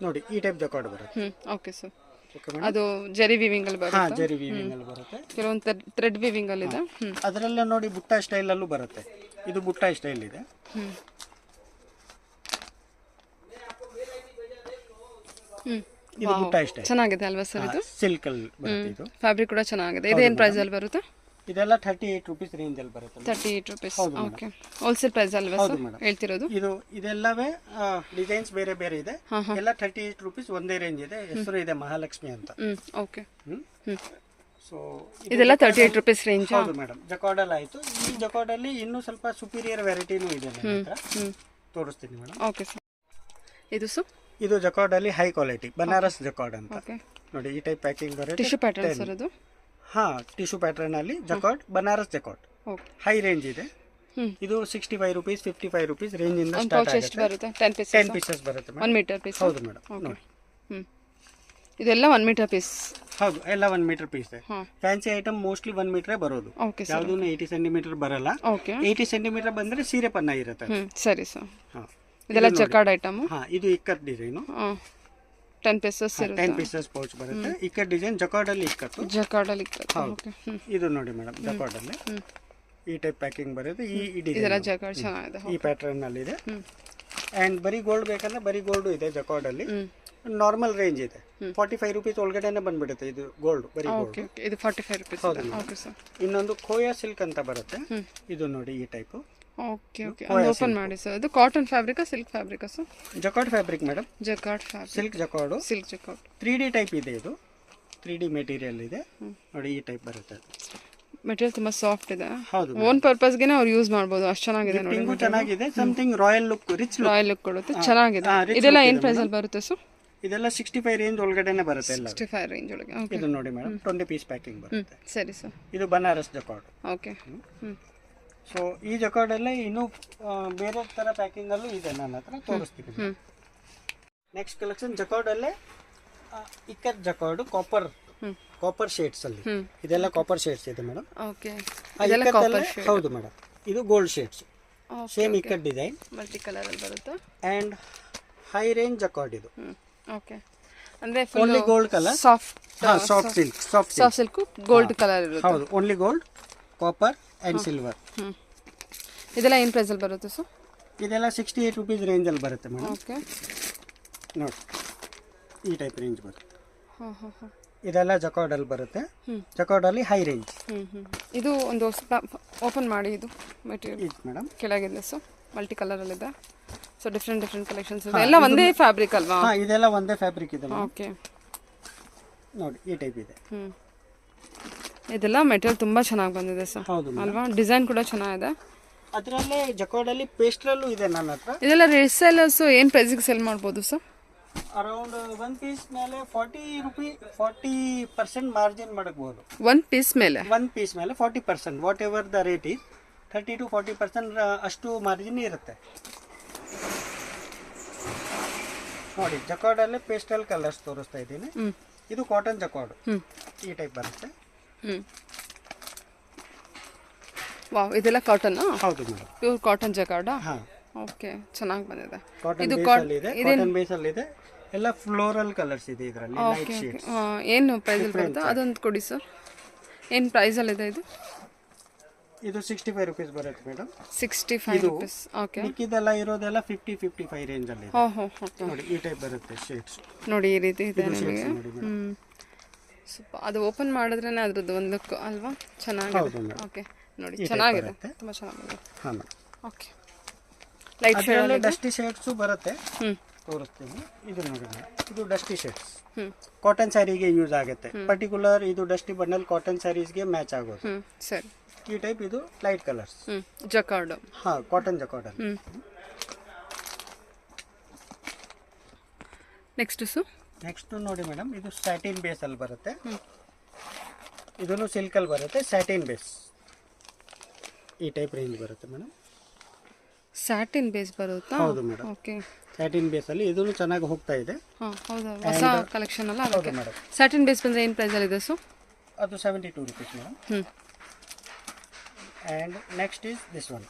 [SPEAKER 2] ನೋಡಿ. ಈ ಟೈಪ್ ಜಕಾರ್ಡ್ ಬರುತ್ತೆ.
[SPEAKER 1] Okay sir. ಅದು ಜರಿ ವೀವಿಂಗ್ ಅಲ್ಲಿ ಬರುತ್ತೆ.
[SPEAKER 2] ಹಾ, ಜರಿ ವೀವಿಂಗ್ ಅಲ್ಲಿ ಬರುತ್ತೆ.
[SPEAKER 1] ಕೆಲವೊಂದು ಥ್ರೆಡ್ ವೀವಿಂಗ್ ಅಲ್ಲಿ ಇದೆ.
[SPEAKER 2] ಅದರಲ್ಲೇ ನೋಡಿ ಬುಟ್ಟ ಸ್ಟೈಲ್ ಅಲ್ಲೂ ಬರುತ್ತೆ. ಇದು ಬುಟ್ಟ ಸ್ಟೈಲ್ ಇದೆ. ಇದು ಬುಟ್ಟ ಸ್ಟೈಲ್
[SPEAKER 1] ಚೆನ್ನಾಗಿದೆ ಅಲ್ವಾ ಸರ್? ಇದು
[SPEAKER 2] ಸಿಲ್ಕ್ ಅಲ್ಲಿ ಬರುತ್ತೆ. ಇದು
[SPEAKER 1] ಫ್ಯಾಬ್ರಿಕ್ ಕೂಡ ಚೆನ್ನಾಗಿದೆ. ಇದೇನು ಪ್ರೈಸ್ ಅಲ್ಲಿ ಬರುತ್ತೆ?
[SPEAKER 2] ಇದೆಲ್ಲ 38 ರೂಪೀಸ್ ರೇಂಜ್ ಅಲ್ಲಿ ಬರುತ್ತೆ.
[SPEAKER 1] 38 ರೂಪೀಸ್. ಓಕೆ. ಹೋಲ್ಸೇಲ್ ಪ್ರೈಸ್ ಅಲ್ವಾ ಸರ್ ಹೇಳ್ತಿರೋದು?
[SPEAKER 2] ಇದೆಲ್ಲವೇ ಡಿಸೈನ್ಸ್ ಬೇರೆ ಬೇರೆ ಇದೆ. ಎಲ್ಲ 38 ರೂಪೀಸ್ ಒಂದೇ ರೇಂಜ್ ಇದೆ. ಹೆಸರು ಇದೆ ಮಹಾಲಕ್ಷ್ಮಿ ಅಂತ.
[SPEAKER 1] ಓಕೆ.
[SPEAKER 2] ಸೊ
[SPEAKER 1] ಇದೆಲ್ಲ 38 ರೂಪೀಸ್ ರೇಂಜ್.
[SPEAKER 2] ಹೌದು ಮೇಡಮ್. ಜಕಾರ್ಡ್ ಅಲ್ಲಿ ಆಯ್ತು. ಈ ಜಕಾರ್ಡ್ ಅಲ್ಲಿ ಇನ್ನೂ ಸ್ವಲ್ಪ ಸುಪೀರಿಯರ್ ವೆರೈಟಿನೂ ಇದೆ ನನ್ನ ಹತ್ರ, ತೋರಿಸ್ತೀನಿ ಮೇಡಮ್.
[SPEAKER 1] Okay sir. ಇದು ಸರ್?
[SPEAKER 2] ಇದು ಜಕಾರ್ಡ್ ಅಲ್ಲಿ ಹೈ ಕ್ವಾಲಿಟಿ ಬನಾರಸ್ ಜಕಾರ್ಡ್ ಅಂತ.
[SPEAKER 1] ಓಕೆ.
[SPEAKER 2] ನೋಡಿ ಈ ಟೈಪ್ ಪ್ಯಾಕಿಂಗ್ ಬರುತ್ತೆ.
[SPEAKER 1] ಟಿಶ್ಯೂ ಪ್ಯಾಟರ್ನ್ ಸರ್ ಅದು?
[SPEAKER 2] ಹಾ, ಟಿಶ್ಯೂ ಪ್ಯಾಟರ್ನ್ ಅಲ್ಲಿ jacquard, Banaras jacquard.
[SPEAKER 1] Okay.
[SPEAKER 2] High range ಇದೆ. ಇದು 65 ರೂಪೀಸ್ 55 ರೂಪೀಸ್ ರೇಂಜ್ ಇಂದ ಸ್ಟಾರ್ಟ್ ಆಗುತ್ತೆ.
[SPEAKER 1] ಬರುತ್ತೆ 10 ಪೀಸಸ್
[SPEAKER 2] ಬರುತ್ತೆ ಮೇಡಮ್.
[SPEAKER 1] 1 metre piece.
[SPEAKER 2] ಹೌದು ಮೇಡಮ್. ನೋಡಿ
[SPEAKER 1] ಇದೆಲ್ಲ 1 ಮೀಟರ್ ಪೀಸ್.
[SPEAKER 2] ಹೌದು, ಎಲ್ಲ 1 ಮೀಟರ್ ಪೀಸ್ ಇದೆ. ಫ್ಯಾನ್ಸಿ ಐಟಮ್ ಮೋಸ್ಟ್ಲಿ 1 ಮೀಟರ್ ಬರೋದು.
[SPEAKER 1] ಓಕೆ.
[SPEAKER 2] ಯಾವ್ದು 80 ಸೆಂಟಿಮೀಟರ್ ಬರಲ್ಲ.
[SPEAKER 1] ಓಕೆ.
[SPEAKER 2] 80 ಸೆಂಟಿಮೀಟರ್ ಬಂದ್ರೆ ಸೀರೆ ಪನ್ನ ಇರುತ್ತೆ.
[SPEAKER 1] ಸರಿ ಸರ್.
[SPEAKER 2] ಹಾ,
[SPEAKER 1] ಇದೆಲ್ಲ ಜಕಾರ್ಡ್ ಐಟಮ್.
[SPEAKER 2] ಹಾ, ಇದು ಇಕ್ಕತ್ ಡಿಸೈನ್.
[SPEAKER 1] 10 ಪೀಸಸ್ ಇರುತ್ತೆ.
[SPEAKER 2] 10 ಪೀಸಸ್ ಪೌಚ್ ಬರುತ್ತೆ. ಇಕ್ಕತ್ ಡಿಸೈನ್ ಜಕಾರ್ಡ್ ಅಲ್ಲಿ ಇಕ್ಕತ್ತು.
[SPEAKER 1] ಜಕಾರ್ಡ್ ಅಲ್ಲಿ ಇಕ್ಕತ್ತು.
[SPEAKER 2] ಓಕೆ. ಇದು ನೋಡಿ ಮೇಡಮ್, ಜಕಾರ್ಡ್ ಅಲ್ಲಿ ಈ ಟೈಪ್ ಪ್ಯಾಕಿಂಗ್ ಬರುತ್ತೆ. ಈ ಡಿಸೈನ್
[SPEAKER 1] ಇದೆಲ್ಲ ಜಕಾರ್ಡ್ ಚೆನ್ನಾಗಿದೆ.
[SPEAKER 2] ಈ ಪ್ಯಾಟರ್ನ್ ಅಲ್ಲಿ ಇದೆ. ಅಂಡ್ ಬರೀ ಗೋಲ್ಡ್ ಬೇಕಂದ್ರೆ ಬರೀ ಗೋಲ್ಡ್ ಇದೆ ಜಕಾರ್ಡ್ ಅಲ್ಲಿ. ನಾರ್ಮಲ್ ರೇಂಜ್ ಇದೆ. 45 ರೂಪೀಸ್ ಒಳಗಡೆನೆ ಬಂದ್ಬಿಡುತ್ತೆ ಇದು ಗೋಲ್ಡ್, ಬರೀ ಗೋಲ್ಡ್.
[SPEAKER 1] ಇದು 45 ರೂಪೀಸ್. Okay sir.
[SPEAKER 2] ಇನ್ನೊಂದು ಖೋಯಾ ಸಿಲ್ಕ್ ಅಂತ ಬರುತ್ತೆ. ಇದು ನೋಡಿ ಈ ಟೈಪ್.
[SPEAKER 1] Okay, okay. ಓಪನ್ ಮಾಡಿ ಸರ್. ಅದು ಕಾಟನ್ ಫ್ಯಾಬ್ರಿಕಾ ಸಿಲ್ಕ್ ಫ್ಯಾಬ್ರಿಕಾ sir?
[SPEAKER 2] Jacquard fabric madam.
[SPEAKER 1] Jacquard fabric.
[SPEAKER 2] Silk jacquard.
[SPEAKER 1] Silk jacquard
[SPEAKER 2] 3D type ಇದೆ. ಇದು 3D ಮೆಟೀರಿಯಲ್ ಇದೆ ನೋಡಿ. ಈ ಟೈಪ್ ಬರುತ್ತೆ.
[SPEAKER 1] ಮೆಟೀರಿಯಲ್ ತುಂಬಾ ಸಾಫ್ಟ್ ಇದೆ.
[SPEAKER 2] ಹೌದು.
[SPEAKER 1] ಓನ್ ಪರ್ಪಸ್ ಗೆ ಅವ್ರು ಯೂಸ್ ಮಾಡಬಹುದು. ಅಷ್ಟು ಚೆನ್ನಾಗಿದೆ ನೋಡಿ.
[SPEAKER 2] ಪಿಂಕು ಚೆನ್ನಾಗಿದೆ. Something royal look, rich look.
[SPEAKER 1] Royal look ಕೊಡುತ್ತೆ. ಚೆನ್ನಾಗಿದೆ. ಇದೆಲ್ಲ ಏನು ಪ್ರೈಸ್ ಅಲ್ಲಿ ಬರುತ್ತೆ ಸರ್?
[SPEAKER 2] ಇದೆಲ್ಲ 65 ರೇಂಜ್ ಒಳಗಡೆನೆ ಬರುತ್ತೆ ಎಲ್ಲ.
[SPEAKER 1] 65 ರೇಂಜ್ ಒಳಗೆ. ಓಕೆ.
[SPEAKER 2] ಇದು ನೋಡಿ ಮೇಡಮ್, 20 ಪೀಸ್ ಪ್ಯಾಕಿಂಗ್ ಬರುತ್ತೆ.
[SPEAKER 1] ಸರಿ ಸರ್.
[SPEAKER 2] ಇದು ಬನಾರಸ್ ಜಕಾರ್ಡ್.
[SPEAKER 1] ಓಕೆ.
[SPEAKER 2] ಸೊ ಈ ಜಕಾರ್ಡ್ ಅಲ್ಲೇ ಇನ್ನೂ ಬೇರೆ ತರ ಪ್ಯಾಕಿಂಗ್ ಅಲ್ಲೂ ಇದೆ ನನ್ನ ಹತ್ರ, ತೋರಿಸ್ತೀನಿ. ನೆಕ್ಸ್ಟ್ ಕಲೆಕ್ಷನ್ ಜಕಾರ್ಡ್ ಅಲ್ಲೇ ಇಕ್ಕತ್ ಜಕಾರ್ಡ್ ಕಾಪರ್ ಶೇಡ್ಸ್ ಅಲ್ಲಿ. ಇದೆಲ್ಲ ಕಾಪರ್ ಶೇಡ್ಸ್ ಇದೆ ಮೇಡಮ್.
[SPEAKER 1] ಓಕೆ.
[SPEAKER 2] ಹೌದು ಮೇಡಮ್. ಇದು gold shades. Same ikat design,
[SPEAKER 1] multi colour ಅಲ್ಲಿ ಬರುತ್ತೆ.
[SPEAKER 2] ಅಂಡ್ ಹೈ ರೇಂಜ್ ಜಕಾರ್ಡ್ ಇದು.
[SPEAKER 1] ಓಕೆ. ಅಂದ್ರೆ
[SPEAKER 2] only gold colour. Soft silk
[SPEAKER 1] gold colour ಇರುತ್ತೆ.
[SPEAKER 2] ಹೌದು, only gold, copper and silver.
[SPEAKER 1] ಇದೆಲ್ಲ ಏನು ಪ್ರೈಸ್ ಅಲ್ಲಿ ಬರುತ್ತೆ ಸರ್?
[SPEAKER 2] ಇದೆಲ್ಲ 68 ರೂಪೀಸ್ ರೇಂಜ್ ಅಲ್ಲಿ ಬರುತ್ತೆ ಮೇಡಮ್.
[SPEAKER 1] ಓಕೆ.
[SPEAKER 2] ನೋಡಿ ಈ ಟೈಪ್ ರೇಂಜ್ ಬರುತ್ತೆ. ಇದೆಲ್ಲ ಜಕಾರ್ಡ್ ಅಲ್ಲಿ ಬರುತ್ತೆ. ಜಕಾರ್ಡ್ ಅಲ್ಲಿ ಹೈ ರೇಂಜ್.
[SPEAKER 1] ಇದು ಒಂದು ಓಪನ್ ಮಾಡಿ. ಇದು ಮೆಟೀರಿಯಲ್
[SPEAKER 2] ಮೇಡಮ್
[SPEAKER 1] ಕೆಳಗಿದೆ ಸರ್. ಮಲ್ಟಿ ಕಲರ್ ಅಲ್ಲಿ ಇದೆ. ಸೊ ಡಿಫ್ರೆಂಟ್ ಕಲೆಕ್ಷನ್ಸ್ ಇದೆ. ಎಲ್ಲ ಒಂದೇ ಫ್ಯಾಬ್ರಿಕ್ ಅಲ್ವಾ?
[SPEAKER 2] ಹಾ, ಇದೆಲ್ಲ ಒಂದೇ ಫ್ಯಾಬ್ರಿಕ್ ಇದೆ.
[SPEAKER 1] ಓಕೆ.
[SPEAKER 2] ನೋಡಿ ಈ ಟೈಪ್ ಇದೆ.
[SPEAKER 1] ಇದೆಲ್ಲ ಮೆಟೀರಿಯಲ್ ತುಂಬಾ ಚೆನ್ನಾಗಿ ಬಂದಿದೆ ಸರ್.
[SPEAKER 2] ಹೌದು
[SPEAKER 1] ಅಲ್ವಾ? ಡಿಸೈನ್ ಕೂಡ ಚೆನ್ನಾಗಿದೆ.
[SPEAKER 2] ಅದರಲ್ಲೇ ಜಕಾರ್ಡ್ ಅಲ್ಲಿ ಪೇಸ್ಟ್ರಲ್ಲೂ ಇದೆ ನನ್ನ ಹತ್ರ.
[SPEAKER 1] ಇದೆಲ್ಲ ರೆಸೆಲ್ಲರ್ಸ್ ಏನು ಪ್ರೈಸಿಗೆ ಸೆಲ್ ಮಾಡ್ಬೋದು ಸರ್?
[SPEAKER 2] ಅರೌಂಡ್ ಒನ್ ಪೀಸ್ ಮೇಲೆ 40% ಮಾರ್ಜಿನ್ ಮಾಡಬಹುದು.
[SPEAKER 1] ಒಂದು ಪೀಸ್ ಮೇಲೆ
[SPEAKER 2] ಒನ್ ಪೀಸ್ ಮೇಲೆ 40%, what ever the rate is 30 to 40% ಅಷ್ಟು ಮಾರ್ಜಿನ್ ಇರುತ್ತೆ. ನೋಡಿ ಜಕಾರ್ಡಲ್ಲೇ ಪೇಸ್ಟಲ್ ಕಲರ್ಸ್ ತೋರಿಸ್ತಾ ಇದ್ದೀನಿ. ಇದು ಕಾಟನ್ ಜಕಾರ್ಡ್ ಈ ಟೈಪ್ ಬರುತ್ತೆ.
[SPEAKER 1] ವಾವ್, ಇದೆಲ್ಲ ಕಾಟನ್?
[SPEAKER 2] ಹೌದು ಮೇಡಮ್,
[SPEAKER 1] ಪ್ಯೂರ್ ಕಾಟನ್ ಜಕಾರ್ಡಾ?
[SPEAKER 2] ಹಾಂ,
[SPEAKER 1] ಓಕೆ, ಚೆನ್ನಾಗಿ ಬಂದಿದೆ.
[SPEAKER 2] ಕಾಟನ್ ಬೇಸಲ್ಲಿ ಇದೆ, ಕಾಟನ್ ಬೇಸಲ್ಲಿ ಇದೆ, ಎಲ್ಲ ಫ್ಲೋರಲ್ ಕಲರ್ಸ್ ಇದೆ ಇದರಲ್ಲಿ, ಲೈಟ್ ಶೇಡ್ಸ್.
[SPEAKER 1] ಏನು ಪ್ರೈಸಲ್ಲಿ ಬರುತ್ತೆ ಅದೊಂದು ಕೊಡಿ ಸರ್. ಏನು ಪ್ರೈಸಲ್ಲಿದೆ ಇದು?
[SPEAKER 2] ಇದು 65 rupees ಬರುತ್ತೆ ಮೇಡಮ್.
[SPEAKER 1] 65 rupees. ಓಕೆ,
[SPEAKER 2] ಮಿಕ್ಕಿದೆಲ್ಲ ಇರೋದೆಲ್ಲ 50-55 ರೇಂಜ್ ಅಲ್ಲಿ ಇದೆ.
[SPEAKER 1] ಓಕೆ,
[SPEAKER 2] ನೋಡಿ ಈ ಟೈಪ್ ಬರುತ್ತೆ ಶೇಡ್ಸ್.
[SPEAKER 1] ನೋಡಿ ಈ ರೀತಿ ಇದೆ ನಿಮಗೆ.
[SPEAKER 2] ನೋಡಿ ಮೇಡಮ್,
[SPEAKER 1] ಸ್ವಲ್ಪ ಅದು ಓಪನ್ ಮಾಡಿದ್ರೇ ಅದ್ರದ್ದು ಒಂದು ಲುಕ್ ಅಲ್ವಾ, ಚೆನ್ನಾಗಿದೆ. ಓಕೆ, ನೋಡಿ ಚೆನ್ನಾಗಿದೆ, ತುಂಬ ಚೆನ್ನಾಗಿದೆ.
[SPEAKER 2] ಹಾಂ madam.
[SPEAKER 1] Okay, light shade
[SPEAKER 2] dusty shades ಬರುತ್ತೆ, ತೋರಿಸ್ತೀನಿ. ಇದು ನೋಡಿ ಮೇಡಮ್, ಇದು ಡಸ್ಟಿ ಶೇಡ್ಸ್ ಕಾಟನ್ ಸ್ಯಾರಿಗೆ ಯೂಸ್ ಆಗುತ್ತೆ. ಪರ್ಟಿಕ್ಯುಲರ್ ಇದು ಡಸ್ಟಿ ಬಂಡಲ್ ಕಾಟನ್ ಸ್ಯಾರೀಸ್ಗೆ ಮ್ಯಾಚ್ ಆಗೋದು.
[SPEAKER 1] ಸರಿ,
[SPEAKER 2] ಈ ಟೈಪ್ ಇದು ಲೈಟ್ ಕಲರ್ಸ್
[SPEAKER 1] ಜಕಾರ್ಡ್.
[SPEAKER 2] ಹಾಂ, ಕಾಟನ್ ಜಕಾರ್ಡ್. ನೆಕ್ಸ್ಟ್ ನೋಡಿ ಮೇಡಮ್, ಇದು ಸ್ಯಾಟಿನ್ ಬೇಸ್ ಅಲ್ಲಿ ಬರುತ್ತೆ. ಇದನ್ನು ಸಿಲ್ಕಲ್ಲಿ ಬರುತ್ತೆ, ಸ್ಯಾಟಿನ್ ಬೇಸ್ ಈ ಟೈಪ್ ರೇಂಜ್ ಬರುತ್ತೆ ಮೇಡಮ್.
[SPEAKER 1] ಸ್ಯಾಟಿನ್ ಬೇಸ್ ಬರುತ್ತಾ?
[SPEAKER 2] ಹೌದು ಮೇಡಮ್.
[SPEAKER 1] ಓಕೆ,
[SPEAKER 2] ಸ್ಯಾಟಿನ್ ಬೇಸ್ ಅಲ್ಲಿ ಇದನ್ನು ಚೆನ್ನಾಗಿ ಹೋಗ್ತಾ ಇದೆ.
[SPEAKER 1] ಹೌದಾ, ಹೊಸ ಕಲೆಕ್ಷನ್ ಅಲ್ಲ?
[SPEAKER 2] ಹೌದು ಮೇಡಮ್.
[SPEAKER 1] ಸ್ಯಾಟಿನ್ ಬೇಸ್ ಬಂದರೆ ಏನು ಪ್ರೈಸಲ್ಲಿ ಇದೆ ಸರ್?
[SPEAKER 2] ಅದು 72 rupees madam. And next is this one.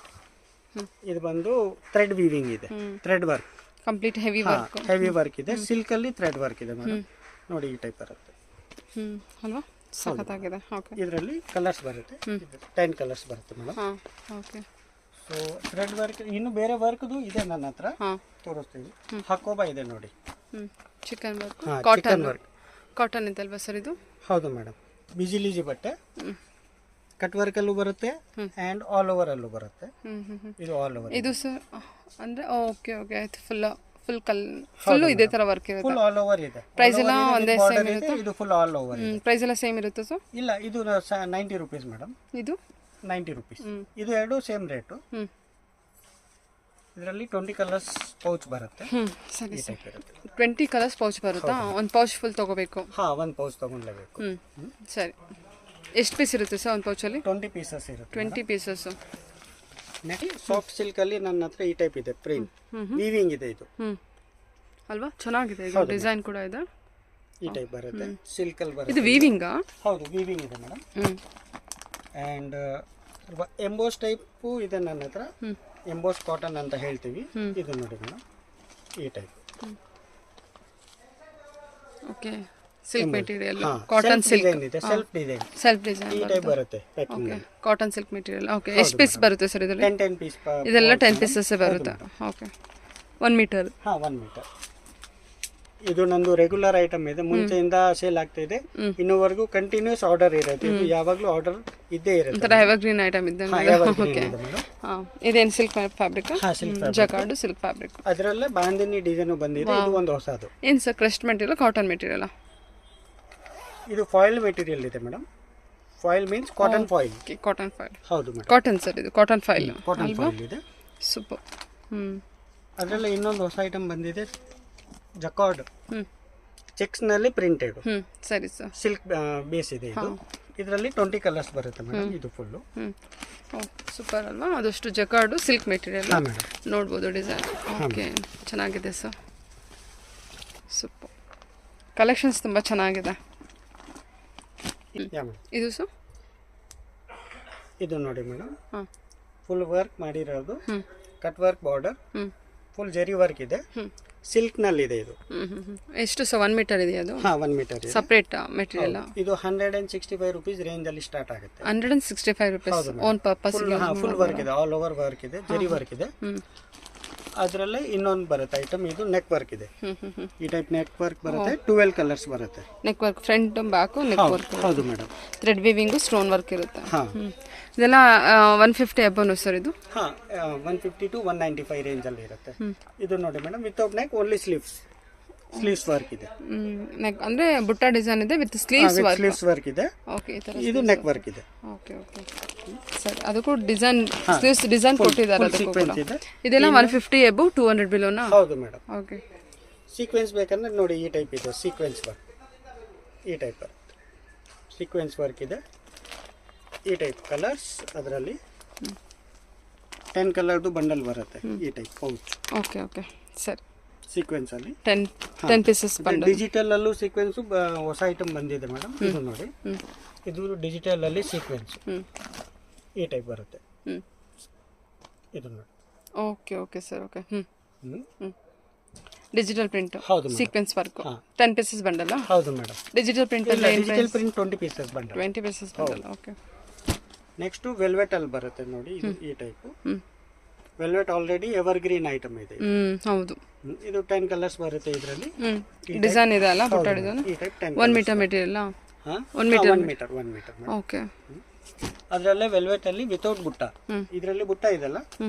[SPEAKER 2] ಇದು ಬಂದು ಥ್ರೆಡ್ ವೀವಿಂಗ್ ಇದೆ, thread work,
[SPEAKER 1] complete heavy work.
[SPEAKER 2] Heavy work ಇದೆ, ಸಿಲ್ಕಲ್ಲಿ ಥ್ರೆಡ್ ವರ್ಕ್ ಇದೆ ಮೇಡಮ್. ನೋಡಿ ಈ ಟೈಪ್ ಬರುತ್ತೆ
[SPEAKER 1] ಅಲ್ವಾ, ಸಖತ್ತಾಗಿದೆ. ಓಕೆ,
[SPEAKER 2] ಇದರಲ್ಲಿ ಕಲರ್ಸ್ ಬರುತ್ತೆ, 10 ಕಲರ್ಸ್ ಬರುತ್ತೆ madam.
[SPEAKER 1] Okay,
[SPEAKER 2] so thread work ಇನ್ನು ಬೇರೆ ವರ್ಕ್ದು ಇದೆ ನನ್ನ ಹತ್ರ, ತೋರಿಸ್ತೀವಿ. ಹಕೋಬಾ ಇದೆ ನೋಡಿ,
[SPEAKER 1] chicken work,
[SPEAKER 2] cotton work.
[SPEAKER 1] Cotton ಇದೆ ಅಲ್ವಾ ಸರ್ ಇದು?
[SPEAKER 2] ಹೌದು ಮೇಡಮ್, ಬಿಜಿಲಿಜಿ ಬಟ್ಟೆ, ಕಟ್ ವರ್ಕ್ ಅಲ್ಲೂ ಬರುತ್ತೆ ಆ್ಯಂಡ್ ಆಲ್ ಓವರ್ ಅಲ್ಲೂ ಬರುತ್ತೆ. ಇದು ಆಲ್ ಓವರ್.
[SPEAKER 1] ಇದು ಸರ್ ಅಂದರೆ ಓಕೆ ಓಕೆ, ಆಯ್ತು. ಫುಲ್ಲು ಇದೇ ಥರ ವರ್ಕ್ ಇರುತ್ತೆ,
[SPEAKER 2] ಫುಲ್ ಆಲ್ ಓವರ್ ಇದೆ.
[SPEAKER 1] ಪ್ರೈಸ್ ಎಲ್ಲ ಒಂದೇ ಸೇಮ್ ಇರುತ್ತೆ?
[SPEAKER 2] ಇದು ಫುಲ್ ಆಲ್ ಓವರ್.
[SPEAKER 1] ಪ್ರೈಸ್ ಎಲ್ಲ ಸೇಮ್ ಇರುತ್ತೆ ಸರ್?
[SPEAKER 2] ಇಲ್ಲ, ಇದು 90 rupees ಮೇಡಮ್.
[SPEAKER 1] ಇದು
[SPEAKER 2] 90 rupees. ಇದು ಎರಡು ಸೇಮ್ ರೇಟು. ಇದರಲ್ಲಿ 20 ಕಲರ್ಸ್ ಪೌಚ್ ಬರುತ್ತೆ.
[SPEAKER 1] ಸರಿ ಸರ್, 20 ಕಲರ್ಸ್ ಪೌಚ್ ಬರುತ್ತಾ? ಒಂದು ಪೌಚ್ ಫುಲ್ ತೊಗೋಬೇಕು?
[SPEAKER 2] ಹಾಂ, ಒಂದು ಪೌಚ್ ತೊಗೊಳ್ಲೇಬೇಕು.
[SPEAKER 1] ಸರಿ, ಎಷ್ಟು ಪೀಸ್ ಇರುತ್ತೆ ಸರ್ ಒಂದು ಪೌಚಲ್ಲಿ?
[SPEAKER 2] 20 pieces ಇರುತ್ತೆ.
[SPEAKER 1] 20 ಪೀಸಸ್ಸು.
[SPEAKER 2] ನೆಕ್ಸ್ಟ್ ಸಾಫ್ಟ್ ಸಿಲ್ಕಲ್ಲಿ ನನ್ನ ಹತ್ರ ಈ ಟೈಪ್ ಇದೆ, ಪ್ರಿಂಟ್ ವೀವಿಂಗ್ ಇದೆ ಇದು.
[SPEAKER 1] ಅಲ್ವಾ, ಚೆನ್ನಾಗಿದೆ. ಇದು ಡಿಸೈನ್ ಕೂಡ ಇದೆ,
[SPEAKER 2] ಈ ಟೈಪ್ ಬರುತ್ತೆ, ಸಿಲ್ಕಲ್ಲಿ ಬರುತ್ತೆ.
[SPEAKER 1] ಇದು ವೀವಿಂಗಾ?
[SPEAKER 2] ಹೌದು, ವೀವಿಂಗ್ ಇದೆ ಮೇಡಮ್. ಆ್ಯಂಡ್ ಎಂಬೋಸ್ ಟೈಪು ಇದೆ ನನ್ನ ಹತ್ರ, ಎಂಬೋಸ್ ಕಾಟನ್ ಅಂತ ಹೇಳ್ತೀವಿ. ಇದು ನೋಡಿ ಮೇಡಮ್, ಈ type.
[SPEAKER 1] Okay, silk material, cotton silk
[SPEAKER 2] ಇದೆ, ಸೆಲ್ಫ್ ಡಿಸೈನ್ ಈ ಟೈಪ್ ಬರುತ್ತೆ packing.
[SPEAKER 1] Cotton silk material. Okay, ಎಷ್ಟು ಪೀಸ್ ಬರುತ್ತೆ ಸರ್ ಇದರಲ್ಲಿ?
[SPEAKER 2] 10 ಪೀಸ್.
[SPEAKER 1] ಇದೆಲ್ಲ 10 ಪೀಸಸ್ ಬರುತ್ತೆ. Okay, 1 metre?
[SPEAKER 2] ಹಾಂ, 1 ಮೀಟರ್. ಇದು ನಂದು ರೆಗ್ಯುಲರ್ ಐಟಮ್ ಇದೆ, ಮುಂಚೆಯಿಂದ ಸೇಲ್ ಆಗ್ತಾ ಇದೆ, ಇನ್ನೂವರೆಗೂ ಕಂಟಿನ್ಯೂಸ್ ಆರ್ಡರ್ ಇರುತ್ತೆ. ಇದು ಯಾವಾಗಲೂ ಆರ್ಡರ್ ಇದ್ದೇ ಇರುತ್ತೆ.
[SPEAKER 1] ಒಂಥರ ಎವರ್ಗ್ರೀನ್ ಐಟಮ್ ಇದ್ದಂಗೆ. ಓಕೆ, ಇದೇನು silk fabric? Jacquard silk fabric.
[SPEAKER 2] ಅದರಲ್ಲೇ ಬಾಂದಿನಿ ಡಿಸೈನ್ ಬಂದಿದೆ. ಇದು ಒಂದು ಹೊಸದು.
[SPEAKER 1] ಏನು sir, crust material, cotton material?
[SPEAKER 2] ಇದು ಫಾಯಿಲ್ ಮೆಟೀರಿಯಲ್ ಇದೆ madam. Foil means cotton foil.
[SPEAKER 1] Cotton foil.
[SPEAKER 2] ಹೌದು ಮೇಡಮ್,
[SPEAKER 1] ಕಾಟನ್ ಸರ್, ಇದು ಕಾಟನ್ ಫಾಯಿಲ್.
[SPEAKER 2] ಕಾಟನ್ ಫಾಯಿಲ್ ಇದೆ.
[SPEAKER 1] ಸೂಪರ್.
[SPEAKER 2] ಅದರಲ್ಲೇ ಇನ್ನೊಂದು ಹೊಸ ಐಟಮ್ ಬಂದಿದೆ, ಜಕಾರ್ಡ್ ಚೆಕ್ಸ್ನಲ್ಲಿ ಪ್ರಿಂಟೆಡ್.
[SPEAKER 1] ಸರಿ ಸರ್,
[SPEAKER 2] ಸಿಲ್ಕ್ ಬೇಸ್ ಇದೆ ಇದು. ಇದರಲ್ಲಿ 20 ಕಲರ್ಸ್ ಬರುತ್ತೆ ಮೇಡಮ್. ಇದು ಫುಲ್ಲು
[SPEAKER 1] ಸೂಪರ್ ಅಲ್ವಾ? ಅದಷ್ಟು ಜಕಾರ್ಡು ಸಿಲ್ಕ್ ಮೆಟೀರಿಯಲ್.
[SPEAKER 2] ಹಾಂ ಮೇಡಮ್,
[SPEAKER 1] ನೋಡ್ಬೋದು ಡಿಸೈನ್. ಓಕೆ, ಚೆನ್ನಾಗಿದೆ ಸರ್, ಸೂಪರ್. ಕಲೆಕ್ಷನ್ಸ್ ತುಂಬ ಚೆನ್ನಾಗಿದೆ. ಇದು ಸರ್,
[SPEAKER 2] ಇದು ನೋಡಿ ಮೇಡಮ್, ಫುಲ್ ವರ್ಕ್ ಮಾಡಿರೋದು, ಕಟ್ ವರ್ಕ್ ಬಾರ್ಡರ್, ಫುಲ್ ಜರಿ ವರ್ಕ್ ಇದೆ, ಸಿಲ್ಕ್ ನಲ್ಲಿ ಇದೆ. ಇದು
[SPEAKER 1] ಎಷ್ಟು ಸರ್? 1 ಮೀಟರ್ ಇದೆಯಾ ಅದು?
[SPEAKER 2] ಹಾಂ, 1 ಮೀಟರ್
[SPEAKER 1] ಸಪ್ರೇಟ್ ಮೆಟೀರಿಯಲ್.
[SPEAKER 2] ಇದು 165 rupees ರೇಂಜ್ ಅಲ್ಲಿ ಸ್ಟಾರ್ಟ್ ಆಗುತ್ತೆ.
[SPEAKER 1] 165 rupees own purpose.
[SPEAKER 2] Full work ಇದೆ, ಆಲ್ ಓವರ್ ವರ್ಕ್ ಇದೆ, ಜರಿ ವರ್ಕ್ ಇದೆ. ಅದರಲ್ಲೇ ಇನ್ನೊಂದು ಬರುತ್ತೆ ಐಟಮ್, ಇದು ನೆಕ್ ವರ್ಕ್ ಇದೆ. ಈ ಟೈಪ್ ನೆಕ್ ವರ್ಕ್ ಬರುತ್ತೆ, 12 ಕಲರ್ಸ್ ಬರುತ್ತೆ.
[SPEAKER 1] Neck work, front back neck work.
[SPEAKER 2] ಹೌದು madam,
[SPEAKER 1] thread weaving, stone work ಇರುತ್ತೆ.
[SPEAKER 2] ಹಾಂ,
[SPEAKER 1] ಇದೆಲ್ಲ 150 ಅಬೋನು ಸರ್ ಇದು?
[SPEAKER 2] ಹಾಂ, 150 to 195 ರೇಂಜ್ ಅಲ್ಲಿ ಇರುತ್ತೆ. ಇದು ನೋಡಿ madam, without neck, only sleeves work ಇದೆ.
[SPEAKER 1] ನೆಕ್ ಅಂದ್ರೆ ಬುಟ್ಟ ಡಿಸೈನ್ ಇದೆ ವಿತ್ ಸ್ಲೀವ್ಸ್
[SPEAKER 2] ವರ್ಕ್ ಇದೆ.
[SPEAKER 1] ಓಕೆ, ಈ ತರ
[SPEAKER 2] ಇದು ನೆಕ್ ವರ್ಕ್ ಇದೆ.
[SPEAKER 1] ಓಕೆ ಓಕೆ ಸರ್, ಅದಕ್ಕೂ ಡಿಸೈನ್ ಸ್ಲೀವ್ಸ್ ಡಿಸೈನ್ ಕೊಟ್ಟಿದ್ದಾರೆ ಅದಕ್ಕೂ ಕೂಡ. ಇದೆಲ್ಲ 150 ಅಬೌವ್ 200 ಬಿಲೋನಾ?
[SPEAKER 2] ಹೌದು ಮೇಡಮ್.
[SPEAKER 1] ಓಕೆ,
[SPEAKER 2] ಸೀಕ್ವೆನ್ಸ್ ಬೇಕಂದ್ರೆ ನೋಡಿ ಈ ಟೈಪ್ ಇದೆ ಸೀಕ್ವೆನ್ಸ್ ವರ್ಕ್, ಈ ಟೈಪ್ ಬರುತ್ತೆ ಸೀಕ್ವೆನ್ಸ್ ವರ್ಕ್ ಇದೆ, ಈ ಟೈಪ್ ಕಲರ್ಸ್ ಅದರಲ್ಲಿ 10 ಕಲರ್ದು ಬಂಡಲ್ ಬರುತ್ತೆ ಈ ಟೈಪ್ ಪೌಚ್.
[SPEAKER 1] ಓಕೆ ಓಕೆ ಸರಿ.
[SPEAKER 2] ಸೀಕ್ವೆನ್ಸ್ ಅಲ್ಲಿ
[SPEAKER 1] 10 ಪೀಸಸ್ ಬಂಡಲ್.
[SPEAKER 2] ಡಿಜಿಟಲ್ ಅಲ್ಲೂ ಸೀಕ್ವೆನ್ಸ್ ಹೊಸ ಐಟಮ್ ಬಂದಿದೆ ಮೇಡಮ್. ಇದು ನೋಡಿ ಇದು ಡಿಜಿಟಲ್ ಅಲ್ಲಿ ಸೀಕ್ವೆನ್ಸ್ ಈ ಟೈಪ್ ಬರುತ್ತೆ. ಇದು ನೋಡಿ.
[SPEAKER 1] Okay okay sir okay. Digital print
[SPEAKER 2] ಹೌದು
[SPEAKER 1] ಸೀಕ್ವೆನ್ಸ್ ವರ್ಕ್ 10 ಪೀಸಸ್ ಬಂಡಲ್.
[SPEAKER 2] ಹೌದು ಮೇಡಮ್.
[SPEAKER 1] ಡಿಜಿಟಲ್ ಪ್ರಿಂಟ್ ಅಲ್ಲಿ
[SPEAKER 2] digital print 20 pieces bundle.
[SPEAKER 1] 20 pieces bundle. Okay.
[SPEAKER 2] Next velvet ಅಲ್ಲಿ ಬರುತ್ತೆ ನೋಡಿ ಇದು ಈ type. Velvet already evergreen item ಇದೆ.
[SPEAKER 1] ಹೌದು.
[SPEAKER 2] ಇದು 10 ಕಲರ್ಸ್ ಬರುತ್ತೆ ಇದರಲ್ಲಿ.
[SPEAKER 1] ಡಿಸೈನ್ ಇದೆ ಅಲ್ಲ ಬುಟ್ಟ ಡಿಸೈನ್.
[SPEAKER 2] ಈ type 10
[SPEAKER 1] 1 metre material.
[SPEAKER 2] 1 metre.
[SPEAKER 1] Okay.
[SPEAKER 2] ಅದರಲ್ಲೇ ವೆಲ್ವೆಟ್ ಅಲ್ಲಿ ವಿತೌಟ್ ಬುಟ್ಟ. ಇದರಲ್ಲಿ ಬುಟ್ಟ ಇದೆಲ್ಲ,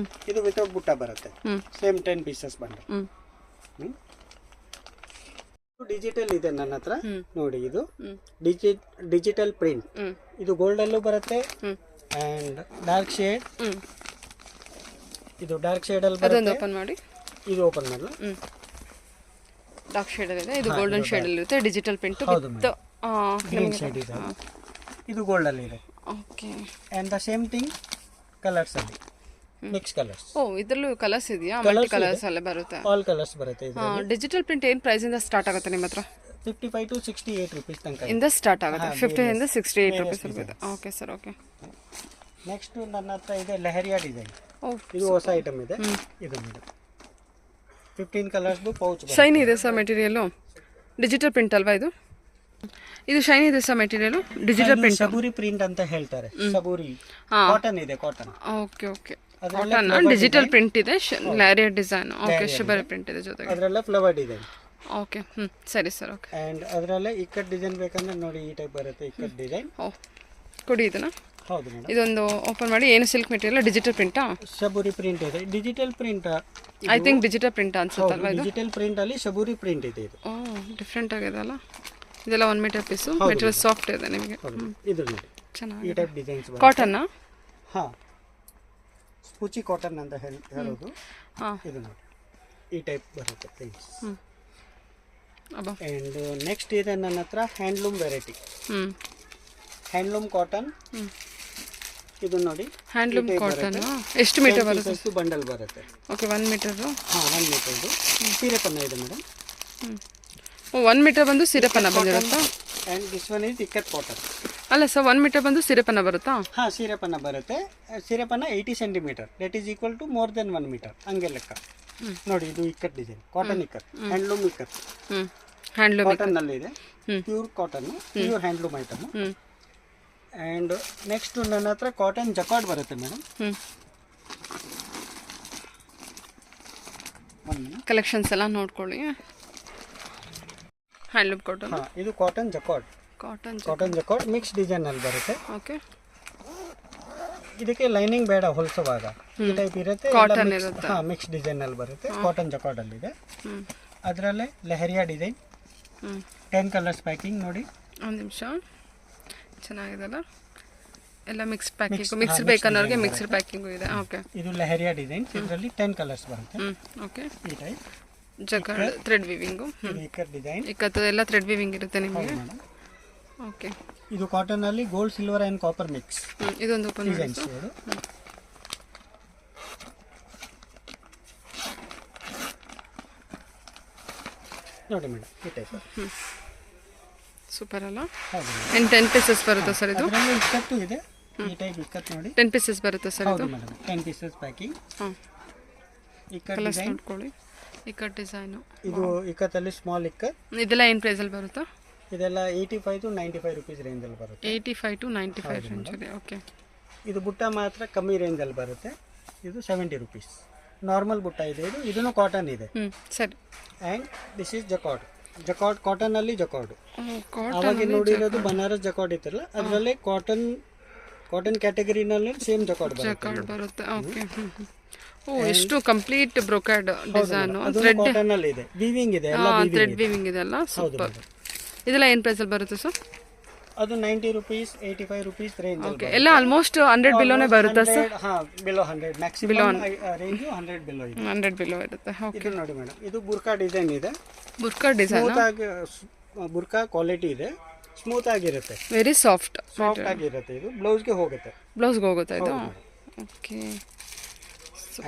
[SPEAKER 2] ಇದು ವಿತೌಟ್ ಬುಟ್ಟ ಬರುತ್ತೆ. Same 10 pieces bundle. ಡಿಜಿಟಲ್ ಇದೆ ನನ್ನ ಹತ್ರ ನೋಡಿ. ಇದು ಡಿಜಿಟಲ್ ಪ್ರಿಂಟ್. ಇದು ಗೋಲ್ಡ್ ಅಲ್ಲೂ ಬರುತ್ತೆ ಅಂಡ್ ಡಾರ್ಕ್ ಶೇಡ್. ಇದು ಡಾರ್ಕ್ ಶೇಡ್ ಅಲ್ಲಿ ಬರುತ್ತೆ.
[SPEAKER 1] ಓಪನ್ ಮಾಡಿ.
[SPEAKER 2] ಇದು ಓಪನ್ ಮಾಡಲು
[SPEAKER 1] ಡಾರ್ಕ್ ಶೇಡ್ ಅಲ್ಲಿ ಇದೆ. ಇದು ಗೋಲ್ಡನ್ ಶೇಡ್ ಅಲ್ಲಿ ಇರುತ್ತೆ. Digital print with
[SPEAKER 2] green shade ಇದೆ. ಇದು ಗೋಲ್ಡ್ ಅಲ್ಲಿ ಇದೆ.
[SPEAKER 1] Okay.
[SPEAKER 2] And the same thing colours ಅಲ್ಲಿ ಮಿಕ್ಸ್ ಕಲರ್ಸ್.
[SPEAKER 1] ಓ ಇದರಲ್ಲೂ ಕಲರ್ಸ್ ಇದೆಯಾ? ಮಲ್ಟಿ ಕಲರ್ಸ್ ಅಲ್ಲೇ ಬರುತ್ತೆ.
[SPEAKER 2] ಆಲ್ ಕಲರ್ಸ್ ಬರುತ್ತೆ ಇದು.
[SPEAKER 1] ಡಿಜಿಟಲ್ ಪ್ರಿಂಟ್ ಏನು ಪ್ರೈಸ್ ಇಂದ ಸ್ಟಾರ್ಟ್ ಆಗುತ್ತೆ ನಿಮ್ಮ ಹತ್ರ?
[SPEAKER 2] 55 to 68 rupees ತನಕ
[SPEAKER 1] ಇಂದ ಸ್ಟಾರ್ಟ್ ಆಗುತ್ತೆ. 50 ಇಂದ 68 ರೂಪೀಸ್ ಇರುತ್ತೆ. Okay sir okay.
[SPEAKER 2] ನೆಕ್ಸ್ಟ್ ನನ್ನ ಹತ್ರ ಇದೆ ಲೆಹರಿಯಾ ಡಿಸೈನ್. ಇದು ಹೊಸ ಐಟಮ್ ಇದೆ. ಇದು ನೋಡಿ 15 ಕಲರ್ಸ್ದು ಪೌಚ್.
[SPEAKER 1] ಶೈನಿ ಇದೆ ಸರ್ ಮೆಟೀರಿಯಲ್. ಡಿಜಿಟಲ್ ಪ್ರಿಂಟ್ ಅಲ್ವಾ ಇದು? ಇದು ಶೈನಿ ಇದೆ sir material. Digital print
[SPEAKER 2] shibori print ಅಂತ ಹೇಳ್ತಾರೆ. ಶಬೂರಿ ಕಾಟನ್ ಇದೆ. Cotton.
[SPEAKER 1] Okay okay. Cotton digital print ಇದೆ. Leheriya design. Okay. Shibori print ಇದೆ ಜೊತೆಗೆ.
[SPEAKER 2] ಅದರಲ್ಲ ಫ್ಲವರ್ ಡಿಸೈನ್.
[SPEAKER 1] ಓಕೆ. ಸರಿ ಸರ್ ಓಕೆ.
[SPEAKER 2] ಅಂಡ್ ಅದರಲ್ಲೇ ಇಕ್ಕಟ್ ಡಿಸೈನ್ ಬೇಕಂದ್ರೆ ನೋಡಿ ಈ ಟೈಪ್ ಬರುತ್ತೆ ಇಕ್ಕಟ್ ಡಿಸೈನ್.
[SPEAKER 1] ಕೊಡಿ ಇದನ್ನ.
[SPEAKER 2] ಹೌದು ಮೇಡಮ್.
[SPEAKER 1] ಇದೊಂದು ಓಪನ್ ಮಾಡಿ. ಏನು ಸಿಲ್ಕ್ ಮೆಟೀರಿಯಲ್? ಡಿಜಿಟಲ್ ಪ್ರಿಂಟಾ?
[SPEAKER 2] ಶಬೂರಿ ಪ್ರಿಂಟ್ ಇದೆ. Digital print
[SPEAKER 1] I think digital print ಅನ್ಸುತ್ತಲ್ವಾ ಇದು?
[SPEAKER 2] ಡಿಜಿಟಲ್ ಪ್ರಿಂಟ್ ಅಲ್ಲಿ ಶಬೂರಿ ಪ್ರಿಂಟ್ ಇದೆ ಇದು.
[SPEAKER 1] ಡಿಫ್ರೆಂಟ್ ಆಗಿದೆ ಅಲ್ಲ. ಇದೆಲ್ಲ 1 ಮೀಟರ್ ಪೀಸು. ಮೆಟೀರಿಯಲ್ ಸಾಫ್ಟ್ ಇದೆ ನಿಮಗೆ.
[SPEAKER 2] ಇದು ನೋಡಿ
[SPEAKER 1] ಚೆನ್ನಾಗಿ.
[SPEAKER 2] ಈ ಟೈಪ್ ಡಿಸೈನ್ಸ್ ಬರುತ್ತೆ.
[SPEAKER 1] ಕಾಟನ್?
[SPEAKER 2] ಹಾಂ, ಸ್ಪೂಚಿ ಕಾಟನ್ ಅಂತ ಹೇಳೋದು. ಇದು ನೋಡಿ ಈ ಟೈಪ್ ಬರುತ್ತೆ ಪ್ರಿಂಟ್ಸ್. ಅಂಡ್ ನೆಕ್ಸ್ಟ್ ಇದೆ ನನ್ನ ಹತ್ರ ಹ್ಯಾಂಡ್ಲೂಮ್ ವೆರೈಟಿ. Handloom cotton. ಇದು ನೋಡಿ
[SPEAKER 1] ಹ್ಯಾಂಡ್ಲೂಮ್ ಕಾಟನ್. ಎಷ್ಟು ಮೀಟರ್ ಬರುತ್ತೆ?
[SPEAKER 2] ಬಂಡಲ್ ಬರುತ್ತೆ.
[SPEAKER 1] ಓಕೆ. 1 ಮೀಟರ್.
[SPEAKER 2] ಹಾಂ 1 ಮೀಟರ್ದು ಸೀರೆಪನ್ನ ಇದೆ ಮೇಡಮ್.
[SPEAKER 1] 1 ಮೀಟರ್ ಬಂದು ಸಿರಪನ್ನ ಬಂದಿರುತ್ತಾ?
[SPEAKER 2] And this one is ikat cotton.
[SPEAKER 1] ಅಲ್ಲ ಸರ್ 1 ಮೀಟರ್ ಬಂದು ಸಿರಪನ್ನ ಬರುತ್ತಾ?
[SPEAKER 2] ಹಾಂ ಸೀರೆಪನ್ನ ಬರುತ್ತೆ. ಸೀರೆಪನ್ನ 80 centimetre. That is equal to more than 1 metre ಹಂಗೆ ಲೆಕ್ಕ. ನೋಡಿ ಇದು ikat design. Cotton ikat, handloom ikat.
[SPEAKER 1] Handloom
[SPEAKER 2] cotton ಅಲ್ಲಿ ಇದೆ. Pure cotton, pure handloom item. And next ನನ್ನ ಹತ್ರ ಕಾಟನ್ ಜಕಾರ್ಡ್ ಬರುತ್ತೆ ಮೇಡಮ್.
[SPEAKER 1] ಕಲೆಕ್ಷನ್ಸ್ ಎಲ್ಲ ನೋಡ್ಕೊಳ್ಳಿ. Handloom cotton.
[SPEAKER 2] ಇದು cotton jacquard. Cotton jacquard mix design ಅಲ್ಲಿ ಬರುತ್ತೆ.
[SPEAKER 1] ಓಕೆ.
[SPEAKER 2] ಇದಕ್ಕೆ ಲೈನಿಂಗ್ ಬೇಡ ಹೊಲಿಸುವಾಗ. ಈ ಟೈಪ್ ಇರುತ್ತೆ.
[SPEAKER 1] ಕಾಟನ್ ಇರುತ್ತೆ.
[SPEAKER 2] ಹಾಂ ಮಿಕ್ಸ್ ಡಿಸೈನ್ ಅಲ್ಲಿ ಬರುತ್ತೆ. ಕಾಟನ್ ಜಕಾರ್ಡ್ ಅಲ್ಲಿ ಇದೆ. ಅದರಲ್ಲೇ ಲೆಹರಿಯಾ ಡಿಸೈನ್. 10 ಕಲರ್ಸ್ ಪ್ಯಾಕಿಂಗ್ ನೋಡಿ.
[SPEAKER 1] ಒಂದು ನಿಮಿಷ. ಚೆನ್ನಾಗಿದೆಲ್ಲ. ಎಲ್ಲ ಮಿಕ್ಸ್ ಪ್ಯಾಕಿಂಗ್. ಮಿಕ್ಸ್ ಬೇಕನ್ನೋರಿಗೆ ಮಿಕ್ಸ್ಡ್ ಪ್ಯಾಕಿಂಗು ಇದೆ. ಓಕೆ.
[SPEAKER 2] ಇದು ಲೆಹರಿಯಾ ಡಿಸೈನ್. ಇದರಲ್ಲಿ 10 ಕಲರ್ಸ್ ಬರುತ್ತೆ.
[SPEAKER 1] ಓಕೆ.
[SPEAKER 2] ಈ type
[SPEAKER 1] jacquard thread weaving.
[SPEAKER 2] Ikat design.
[SPEAKER 1] Ikat ಎಲ್ಲ ಥ್ರೆಡ್ ವೀವಿಂಗ್ ಇರುತ್ತೆ ನಿಮಗೆ. ಓಕೆ.
[SPEAKER 2] ಇದು ಕಾಟನ್ ಅಲ್ಲಿ gold silver and copper mix.
[SPEAKER 1] ಇದೊಂದು ಓಪನ್
[SPEAKER 2] ಡಿಸೈನ್ಸ್ ಇದು. ನೋಡಿ ಮೇಡಮ್ ಈ ಟೈಪ್.
[SPEAKER 1] ಸೂಪರ್ ಅಲ್ಲ?
[SPEAKER 2] ಹೌದು.
[SPEAKER 1] 10 ಪೀಸಸ್ ಬರುತ್ತೆ ಸರ್ ಇದು.
[SPEAKER 2] ಅದರಲ್ಲಿ ಇಕ್ಕತ್ತು ಇದೆ. ಈ ಟೈಪ್ ಇಕ್ಕತ್ತು ನೋಡಿ.
[SPEAKER 1] 10 ಪೀಸಸ್ ಬರುತ್ತೆ ಸರ್ ಇದು.
[SPEAKER 2] ಹೌದು madam. 10 pieces packing. Ikat design
[SPEAKER 1] ನೋಡ್ಕೊಳ್ಳಿ. ಇಕ್ಕತ್ ಡಿಸೈನು.
[SPEAKER 2] ಇದು ಇಕ್ಕತ್ತಲ್ಲಿ ಸ್ಮಾಲ್ ಇಕ್ಕತ್.
[SPEAKER 1] ಇದೆಲ್ಲ ಏನು ಪ್ರೈಸಲ್ಲಿ ಬರುತ್ತಾ?
[SPEAKER 2] ಇದೆಲ್ಲ 85 to 95 rupees ರೇಂಜಲ್ಲಿ ಬರುತ್ತೆ.
[SPEAKER 1] 85 to 95 ರೇಂಜ್ ಇದೆ. ಓಕೆ.
[SPEAKER 2] ಇದು ಬುಟ್ಟ ಮಾತ್ರ ಕಮ್ಮಿ ರೇಂಜಲ್ಲಿ ಬರುತ್ತೆ. ಇದು 70 rupees. ನಾರ್ಮಲ್ ಬುಟ್ಟ ಇದೆ ಇದು. ಇದನ್ನು ಕಾಟನ್ ಇದೆ.
[SPEAKER 1] ಸರಿ.
[SPEAKER 2] And this is jacquard. Jacquard cotton ಅಲ್ಲಿ ಜಕಾರ್ಡ್. ಅವಾಗ ನೋಡಿರೋದು ಬನಾರಸ್ ಜಕಾರ್ಡ್ ಇತ್ತಲ್ಲ, ಅದರಲ್ಲೇ ಕಾಟನ್ ಕ್ಯಾಟಗರಿನಲ್ಲಿ ಸೇಮ್ ಜಕಾರ್ಡ್
[SPEAKER 1] ಬರುತ್ತೆ. ಓಕೆ. ಓ ಎಷ್ಟು ಕಂಪ್ಲೀಟ್ ಬ್ರೊಕಾರ್ಡ್ ಡಿಸೈನ್.
[SPEAKER 2] ಕಾಟನ್ ಅಲ್ಲಿ ಇದೆ. ವೀವಿಂಗ್ ಇದೆ. ಎಲ್ಲ
[SPEAKER 1] ಥ್ರೆಡ್ ವೀವಿಂಗ್ ಇದೆ ಅಲ್ಲ. ಸೂಪರ್. ಇದೆಲ್ಲ ಏನು ಪ್ರೈಸಲ್ಲಿ ಬರುತ್ತೆ ಸರ್?
[SPEAKER 2] ಅದು 90 ರುಪೀಸ್ 85 ರುಪೀಸ್ ರೇಂಜ್
[SPEAKER 1] ಓಕೆ ಎಲ್ಲ ಆಲ್ಮೋಸ್ಟ್ 100 ಬಿಲೋನೇ ಬರುತ್ತಾ ಸರ್?
[SPEAKER 2] ಹಾ ಬಿಲೋ 100 ಮ್ಯಾಕ್ಸಿಮಮ್ ರೇಂಜ್ 100 ಬಿಲೋ ಇದೆ.
[SPEAKER 1] 100 ಬಿಲೋ ಇರುತ್ತೆ. ಓಕೆ
[SPEAKER 2] ಇದು ನೋಡಿ ಮೇಡಮ್, ಇದು ಬುರ್ಕಾ ಡಿಸೈನ್ ಇದೆ.
[SPEAKER 1] ಬುರ್ಕಾ ಡಿಸೈನ್
[SPEAKER 2] ಸ್ಮೂತ್ ಆಗಿ ಬುರ್ಕಾ ಕ್ವಾಲಿಟಿ ಇದೆ, ಸ್ಮೂತ್ ಆಗಿರುತ್ತೆ,
[SPEAKER 1] ವೆರಿ ಸಾಫ್ಟ್
[SPEAKER 2] ಆಗಿರುತ್ತೆ. ಇದು ಬ್ಲೌಸ್ಗೆ ಹೋಗುತ್ತೆ,
[SPEAKER 1] ಬ್ಲೌಸ್ಗೆ ಹೋಗುತ್ತೆ ಇದು. Okay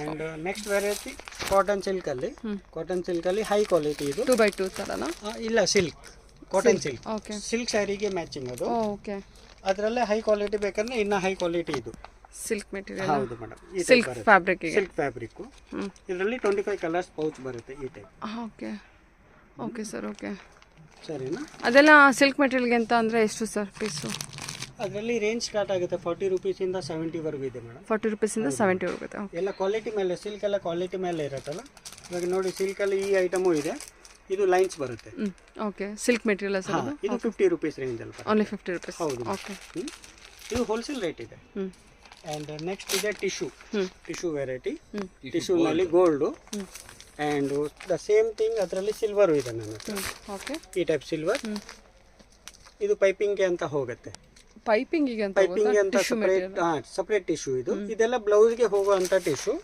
[SPEAKER 2] and next variety cotton silk ಅಲ್ಲಿ. ಕಾಟನ್ ಸಿಲ್ಕ್ ಅಲ್ಲಿ ಹೈ ಕ್ವಾಲಿಟಿ ಇದು
[SPEAKER 1] 2x2 ತರನಾ?
[SPEAKER 2] ಇಲ್ಲ, silk cotton silk.
[SPEAKER 1] Okay
[SPEAKER 2] silk ಸ್ಯಾರಿಗೆ ಮ್ಯಾಚಿಂಗ್ ಅದು.
[SPEAKER 1] ಓಕೆ
[SPEAKER 2] ಅದರಲ್ಲೇ ಹೈ ಕ್ವಾಲಿಟಿ ಬೇಕಂದ್ರೆ ಇನ್ನ ಹೈ ಕ್ವಾಲಿಟಿ ಇದು.
[SPEAKER 1] Silk material.
[SPEAKER 2] ಹೌದು ಮೇಡಮ್,
[SPEAKER 1] ಸಿಲ್ಕ್ ಫ್ಯಾಬ್ರಿಕ್ ಗೆ.
[SPEAKER 2] Silk fabric. ಇದರಲ್ಲಿ 25 ಕಲರ್ಸ್ ಪೌಚ್ ಬರುತ್ತೆ ಈ type.
[SPEAKER 1] Okay okay sir. Okay
[SPEAKER 2] ಸರಿನಾ?
[SPEAKER 1] ಅದೆಲ್ಲ ಸಿಲ್ಕ್ ಮೆಟೀರಿಯಲ್ಗೆ ಅಂತ ಅಂದರೆ ಎಷ್ಟು ಸರ್ ಪೀಸು?
[SPEAKER 2] ಅದರಲ್ಲಿ ರೇಂಜ್ ಸ್ಟಾರ್ಟ್ ಆಗುತ್ತೆ 40 ರುಪೀಸಿಂದ 70 ವರೆಗೂ ಇದೆ ಮೇಡಮ್.
[SPEAKER 1] 40 ರುಪೀಸಿಂದ 70 ಹೋಗುತ್ತೆ.
[SPEAKER 2] ಎಲ್ಲ ಕ್ವಾಲಿಟಿ ಮೇಲೆ, ಸಿಲ್ಕ್ ಎಲ್ಲ ಕ್ವಾಲಿಟಿ ಮೇಲೆ ಇರುತ್ತಲ್ಲ. ಇವಾಗ ನೋಡಿ, ಸಿಲ್ಕಲ್ಲಿ ಈ ಐಟಮು ಇದೆ, ಇದು ಲೈನ್ಸ್ ಬರುತ್ತೆ.
[SPEAKER 1] ಓಕೆ ಸಿಲ್ಕ್ ಮೆಟೀರಿಯಲ್ ಸರ್ ಅದು?
[SPEAKER 2] ಇದು 50 ರುಪೀಸ್ ರೇಂಜ್ ಅಲ್ಲಿ ಬರುತ್ತೆ.
[SPEAKER 1] Only 50 rupees.
[SPEAKER 2] ಹೌದು.
[SPEAKER 1] ಓಕೆ
[SPEAKER 2] ಇದು ಹೋಲ್ಸೇಲ್ ರೇಟ್ ಇದೆ. ಆ್ಯಂಡ್ ನೆಕ್ಸ್ಟ್ ಇದೆ ಟಿಶ್ಯೂ ವೆರೈಟಿ. ಟಿಶ್ಯೂನಲ್ಲಿ gold and the same thing ಅದರಲ್ಲಿ ಸಿಲ್ವರು ಇದೆ ನನ್ನ ಹತ್ರ.
[SPEAKER 1] ಓಕೆ
[SPEAKER 2] ಈ ಟೈಪ್ ಸಿಲ್ವರ್. ಇದು ಪೈಪಿಂಗ್ಗೆ ಅಂತ ಹೋಗುತ್ತೆ.
[SPEAKER 1] ಪೈಪಿಂಗಿಗೆ ಅಂತ
[SPEAKER 2] ಸಪ್ರೇಟ್ ಟಿಶ್ಯೂ ಇದು. ಇದೆಲ್ಲ ಬ್ಲೌಸ್ಗೆ ಹೋಗುವಂಥ ಟಿಶ್ಯೂ.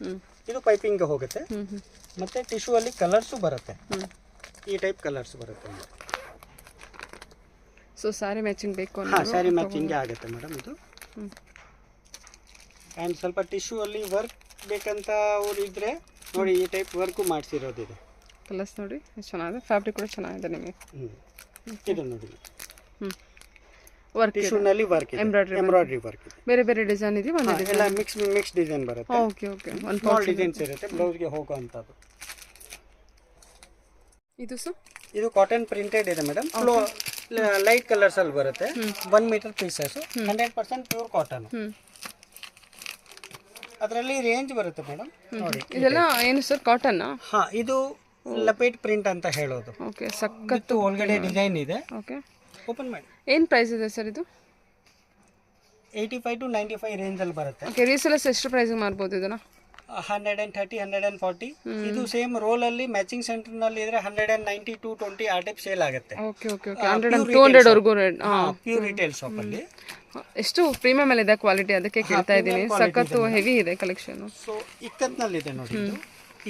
[SPEAKER 2] ಇದು ಪೈಪಿಂಗ್ಗೆ ಹೋಗುತ್ತೆ. ಮತ್ತೆ ಟಿಶ್ಯೂ ಅಲ್ಲಿ ಕಲರ್ಸು ಬರುತ್ತೆ, ಈ ಟೈಪ್ ಕಲರ್ಸ್ ಬರುತ್ತೆ.
[SPEAKER 1] ಸೊ ಸ್ಯಾರಿ ಮ್ಯಾಚಿಂಗ್ ಬೇಕು
[SPEAKER 2] ಅಂದ್ರೆ ಸ್ಯಾರಿ ಮ್ಯಾಚಿಂಗ್ಗೆ ಆಗುತ್ತೆ ಮೇಡಮ್ ಇದು. ಆ್ಯಂಡ್ ಸ್ವಲ್ಪ ಟಿಶ್ಯೂ ಅಲ್ಲಿ ವರ್ಕ್ ಬೇಕಂತ ಅವ್ರು ಇದ್ರೆ ನೋಡಿ, ಈ ಟೈಪ್ ವರ್ಕು ಮಾಡಿಸಿರೋದಿದೆ.
[SPEAKER 1] ಕಲರ್ಸ್ ನೋಡಿ ಎಷ್ಟು ಚೆನ್ನಾಗಿದೆ, ಫ್ಯಾಬ್ರಿಕ್ ಕೂಡ ಚೆನ್ನಾಗಿದೆ ನಿಮಗೆ.
[SPEAKER 2] ಇದು ನೋಡಿ,
[SPEAKER 1] ವರ್ಕ್
[SPEAKER 2] ಟಿಶ್ಯೂನಲ್ಲಿ ವರ್ಕ್ ಇದೆ, ಎಂಬ್ರಾಯ್ಡ್ರಿ ವರ್ಕ್ ಇದೆ.
[SPEAKER 1] ಬೇರೆ ಬೇರೆ ಡಿಸೈನ್ ಇದೆ, ಒಂದು
[SPEAKER 2] ಎಲ್ಲ ಮಿಕ್ಸ್ ಡಿಸೈನ್ ಬರುತ್ತೆ.
[SPEAKER 1] Okay okay. ಒಂದು
[SPEAKER 2] ಸ್ಮಾಲ್ ಡಿಸೈನ್ಸ್ ಇರುತ್ತೆ ಬ್ಲೌಸ್ಗೆ ಹೋಗುವಂಥದ್ದು.
[SPEAKER 1] ಇದು ಸರ್?
[SPEAKER 2] ಇದು ಕಾಟನ್ ಪ್ರಿಂಟೆಡ್ ಇದೆ ಮೇಡಮ್. ಲೈಟ್ ಕಲರ್ಸ್ ಅಲ್ಲಿ ಬರುತ್ತೆ. 1 ಮೀಟರ್ ಪೀಸಸ್, 100% ಪ್ಯೂರ್ ಕಾಟನ್. ಅದರಲ್ಲಿ ರೇಂಜ್ ಬರುತ್ತೆ ಮೇಡಮ್. ನೋಡಿ,
[SPEAKER 1] ಇದೆಲ್ಲ ಏನು ಸರ್, ಕಾಟನ್?
[SPEAKER 2] ಹಾ, ಇದು ಲಪೇಟ್ ಪ್ರಿಂಟ್ ಅಂತ ಹೇಳೋದು.
[SPEAKER 1] ಓಕೆ, ಸಕ್ಕತ್ತು
[SPEAKER 2] ಒಳಗಡೆ ಡಿಸೈನ್ ಇದೆ.
[SPEAKER 1] ಓಕೆ,
[SPEAKER 2] ಓಪನ್ ಮಾಡಿ.
[SPEAKER 1] ಏನು ಪ್ರೈಸ್ ಇದೆ ಸರ್ ಇದು?
[SPEAKER 2] 85 to 95 ರೇಂಜ್ ಅಲ್ಲಿ ಬರುತ್ತೆ.
[SPEAKER 1] ಓಕೆ, ರೀಸೆಲ್ಲರ್ಸ್ ಎಷ್ಟು ಪ್ರೈಸಿಗೆ ಮಾರ್ಬೋದು ಇದನ್ನ?
[SPEAKER 2] 130, 140. ಇದು ಸೇಮ್ ರೋಲ್ ಅಲ್ಲಿ ಮ್ಯಾಚಿಂಗ್ ಸೆಂಟರ್ ನಲ್ಲಿ ಇದ್ರೆ 190 to 220 ಆ ಟೈಪ್ ಸೇಲ್ ಆಗುತ್ತೆ.
[SPEAKER 1] Okay okay okay. 100 and 200 ವರೆಗೂ ರೇಟ್.
[SPEAKER 2] ಪ್ಯೂರ್ ರಿಟೇಲ್ ಶಾಪ್ ಅಲ್ಲಿ.
[SPEAKER 1] ಎಷ್ಟು ಪ್ರೀಮಿಯಂ ಅಲ್ಲಿ ಇದೆ ಕ್ವಾಲಿಟಿ, ಅದಕ್ಕೆ ಕೇಳ್ತಾ ಇದ್ದೀನಿ. ಸಖತ್ತು ಹೆವಿ ಇದೆ ಕಲೆಕ್ಷನ್.
[SPEAKER 2] ಸೊ ಇಕ್ಕತ್ ನಲ್ಲಿ ಇದೆ ನೋಡಿ, ಇದು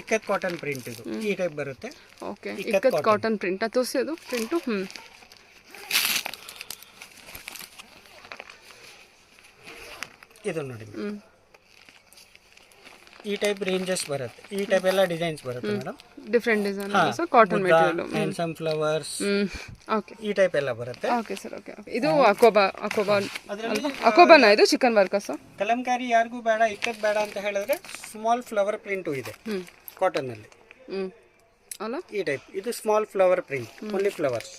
[SPEAKER 2] ಇಕ್ಕತ್ ಕಾಟನ್ ಪ್ರಿಂಟ್. ಇದು ಈ ಟೈಪ್ ಬರುತ್ತೆ.
[SPEAKER 1] ಓಕೆ, ಇಕ್ಕತ್ ಕಾಟನ್ ಪ್ರಿಂಟ್ ತೋರಿಸಿ, ಅದು ಪ್ರಿಂಟು.
[SPEAKER 2] ಇದು ನೋಡಿ, ಈ ಟೈಪ್ ರೇಂಜಸ್ ಬರುತ್ತೆ, ಈ ಟೈಪ್ ಎಲ್ಲ ಡಿಸೈನ್ಸ್ ಬರುತ್ತೆ madam.
[SPEAKER 1] Different design cotton material,
[SPEAKER 2] handsome flowers,
[SPEAKER 1] okay,
[SPEAKER 2] ಈ ಟೈಪ್ ಎಲ್ಲ ಬರುತ್ತೆ.
[SPEAKER 1] Okay sir. ಓಕೆ, ಇದು ಅಕೋಬಾನ ಇದು ಚಿಕನ್ ವರ್ಕ್ ಸರ್?
[SPEAKER 2] ಕಲಂಕಾರಿ ಯಾರಿಗೂ ಬೇಡ, ಇಕ್ಕತ್ ಬೇಡ ಅಂತ ಹೇಳಿದ್ರೆ ಸ್ಮಾಲ್ ಫ್ಲವರ್ ಪ್ರಿಂಟು ಇದೆ ಕಾಟನ್ ಅಲ್ಲಿ.
[SPEAKER 1] ಅಲ್ಲ,
[SPEAKER 2] ಈ ಟೈಪ್ ಇದು small flower print, only flowers.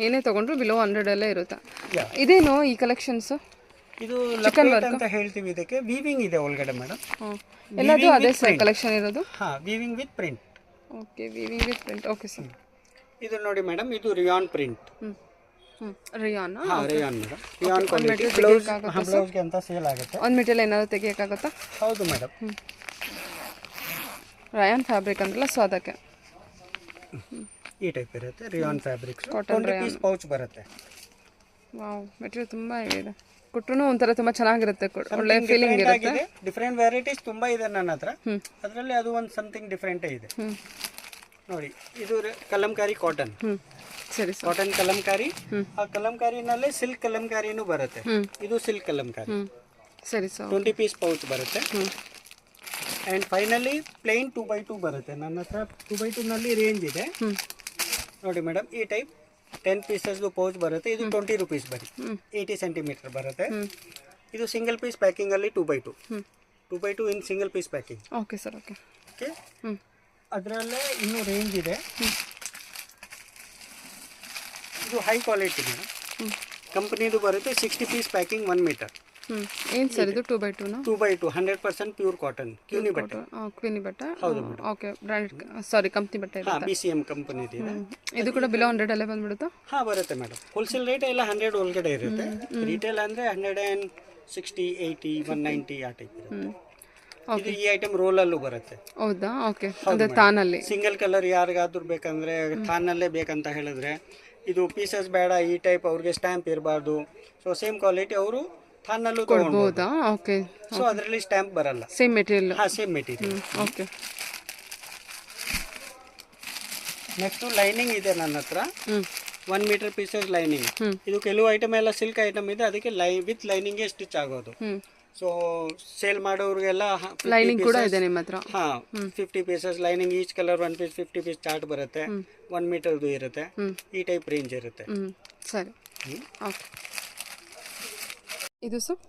[SPEAKER 1] ಏನೇ ತಗೊಂಡ್ರು ಬಿಲೋ 100 ಇರುತ್ತೆ. ಇದೇನು ಈ ಕಲೆಕ್ಷನ್ಸ್?
[SPEAKER 2] ಇದು ಚಿಕನ್ ವರ್ಕ್ ಅಂತ ಹೇಳ್ತೀವಿ. ಇದಕ್ಕೆ ವೀವಿಂಗ್ ಇದೆ ಒಳಗಡೆ ಮೇಡಮ್.
[SPEAKER 1] ಎಲ್ಲದೂ ಅದೇ ಸರ್ ಕಲೆಕ್ಷನ್ ಇರೋದು?
[SPEAKER 2] ಹಾ, weaving with print.
[SPEAKER 1] Okay, weaving with print. Okay sir.
[SPEAKER 2] ಇದು ನೋಡಿ ಮೇಡಮ್, ಇದು ರಿಯಾನ್ ಪ್ರಿಂಟ್.
[SPEAKER 1] ರಿಯಾನ್?
[SPEAKER 2] ಹಾ, ರಿಯಾನ್ ಮೇಡಮ್. ರಿಯಾನ್ ಕ್ವಾಲಿಟಿ ಬ್ಲೌಸ್ಗೆ ಅಂತ ಸೇಲ್ ಆಗುತ್ತೆ.
[SPEAKER 1] ಒಂದು ಮೆಟೀರಿಯಲ್ ಏನಾದರೂ ತೆಗಿಯೋಕ್ಕಾಗುತ್ತಾ?
[SPEAKER 2] ಹೌದು ಮೇಡಮ್.
[SPEAKER 1] ರಯಾನ್ ಫ್ಯಾಬ್ರಿಕ್ ಅಂತಲ್ಲ, ಸೊ ಅದಕ್ಕೆ
[SPEAKER 2] ಈ ಟೈಪ್ ಇರುತ್ತೆ ರಿಯಾನ್ ಫ್ಯಾಬ್ರಿಕ್. 20 ಪೀಸ್ ಪೌಚ್ ಬರುತ್ತೆ.
[SPEAKER 1] ವಾವ್, ಮೆಟೀರಿಯಲ್ ತುಂಬ ಇದೆ. ಕೊಟ್ಟರು ಒಂಥರ ತುಂಬ ಚೆನ್ನಾಗಿರುತ್ತೆ, ಒಳ್ಳೆ ಫೀಲಿಂಗ್ ಇರುತ್ತೆ.
[SPEAKER 2] ಡಿಫ್ರೆಂಟ್ ವೆರೈಟೀಸ್ ತುಂಬಾ ಇದೆ ನನ್ನ ಹತ್ರ. ಅದರಲ್ಲಿ ಅದು ಒಂದು ಸಮಥಿಂಗ್ ಡಿಫ್ರೆಂಟೇ ಇದೆ ನೋಡಿ. ಇದು ಕಲಂಕಾರಿ ಕಾಟನ್.
[SPEAKER 1] ಸರಿ,
[SPEAKER 2] ಕಾಟನ್ ಕಲಂಕಾರಿ. ಆ ಕಲಂಕಾರಿನಲ್ಲೇ ಸಿಲ್ಕ್ ಕಲಂಕಾರಿನೂ ಬರುತ್ತೆ. ಇದು ಸಿಲ್ಕ್ ಕಲಂಕಾರಿ.
[SPEAKER 1] ಸರಿ ಸರ್.
[SPEAKER 2] 20 ಪೀಸ್ ಪೌಚ್ ಬರುತ್ತೆ. ಆ್ಯಂಡ್ ಫೈನಲಿ ಪ್ಲೇನ್ 2x2 ಬರುತ್ತೆ ನನ್ನ ಹತ್ರ. 2x2 ನಲ್ಲಿ ರೇಂಜ್ ಇದೆ ನೋಡಿ ಮೇಡಮ್. ಈ ಟೈಪ್ 10 ಪೀಸಸ್ ಪೌಚ್ ಬರುತ್ತೆ. ಇದು 20 ರುಪೀಸ್ ಬರೀ, 80 ಸೆಂಟಿಮೀಟರ್ ಬರುತ್ತೆ. ಇದು ಸಿಂಗಲ್ ಪೀಸ್ ಪ್ಯಾಕಿಂಗ್ ಅಲ್ಲಿ 2x2 in single piece packing.
[SPEAKER 1] Okay sir. Okay
[SPEAKER 2] okay, ಅದರಲ್ಲೇ ಇನ್ನೂ ರೇಂಜ್ ಇದೆ. ಇದು ಹೈ ಕ್ವಾಲಿಟಿ ಮೇಡಮ್, ಕಂಪನಿದು ಬರುತ್ತೆ. 60 ಪೀಸ್ ಪ್ಯಾಕಿಂಗ್ 1 ಮೀಟರ್.
[SPEAKER 1] ಏನು ಸರ್ ಇದು? 2x2
[SPEAKER 2] 2x2 100% ಪ್ಯೂರ್ ಕಾಟನ್, ಕ್ಯೂನಿ ಬಟ್ಟೆ.
[SPEAKER 1] ಕ್ಯೂನಿ ಬಟ್ಟೆ.
[SPEAKER 2] ಹೌದು.
[SPEAKER 1] ಓಕೆ, ಬ್ರಾಂಡೆಡ್, ಸಾರಿ ಕಂಪ್ನಿ ಬಟ್ಟೆ ಇದೆ.
[SPEAKER 2] BCM ಕಂಪನಿ ಇದೆ.
[SPEAKER 1] ಇದು ಕೂಡ ಬಿಲೋ 100 ಬಂದ್ಬಿಡುತ್ತಾ?
[SPEAKER 2] ಹಾ, ಬರುತ್ತೆ ಮೇಡಮ್. ಹೋಲ್ಸೇಲ್ ರೇಟ್ ಎಲ್ಲ 100 ಒಳಗಡೆ ಇರುತ್ತೆ. ರಿಟೇಲ್ ಅಂದ್ರೆ 160, 80, 190 ಆ ಟೈಪ್ ಇರುತ್ತೆ. ಇದು ಈ ಐಟಮ್ ರೋಲ್ ಅಲ್ಲೂ ಬರುತ್ತೆ.
[SPEAKER 1] ಹೌದಾ? ಓಕೆ, ಅಂದ್ರೆ ತಾನಲ್ಲಿ
[SPEAKER 2] ಸಿಂಗಲ್ ಕಲರ್ ಯಾರಿಗಾದ್ರೂ ಬೇಕಂದ್ರೆ ತಾನಲ್ಲೇ ಬೇಕಂತ ಹೇಳಿದ್ರೆ ಇದು ಪೀಸಸ್ ಬೇಡ ಈ ಟೈಪ್ ಅವ್ರಿಗೆ ಸ್ಟ್ಯಾಂಪ್ ಇರಬಾರ್ದು, ಸೊ ಸೇಮ್ ಕ್ವಾಲಿಟಿ ಅವರು ಥಾನಲ್ಲೂ
[SPEAKER 1] ಕೊಡ್ಬೋದಾ? ಓಕೆ.
[SPEAKER 2] ಸೊ ಅದರಲ್ಲಿ ಸ್ಟ್ಯಾಂಪ್ ಬರಲ್ಲ.
[SPEAKER 1] Same material.
[SPEAKER 2] ಹಾಂ, same material.
[SPEAKER 1] Okay.
[SPEAKER 2] Next lining ಇದೆ ನನ್ನ ಹತ್ರ. 1 ಮೀಟರ್ ಪೀಸಸ್ ಲೈನಿಂಗ್. ಇದು ಕೆಲವು ಐಟಮ್ ಎಲ್ಲ ಸಿಲ್ಕ್ ಐಟಮ್ ಇದೆ, ಅದಕ್ಕೆ ವಿತ್ ಲೈನಿಂಗ್ ಸ್ಟಿಚ್ ಆಗೋದು. ಸೊ ಸೇಲ್ ಮಾಡೋರಿಗೆಲ್ಲ
[SPEAKER 1] ಲೈನಿಂಗ್ ಕೂಡ ಇದೆ ನಿಮ್ಮ ಹತ್ರ?
[SPEAKER 2] ಹಾ, 50 pieces lining, each colour 1 piece 50 piece chart ಬರುತ್ತೆ. 1 ಮೀಟರ್ದು ಇರುತ್ತೆ, ಈ ಟೈಪ್ ರೇಂಜ್ ಇರುತ್ತೆ.
[SPEAKER 1] ಸರಿ. ಓಕೆ. ಇದು ಸರ್?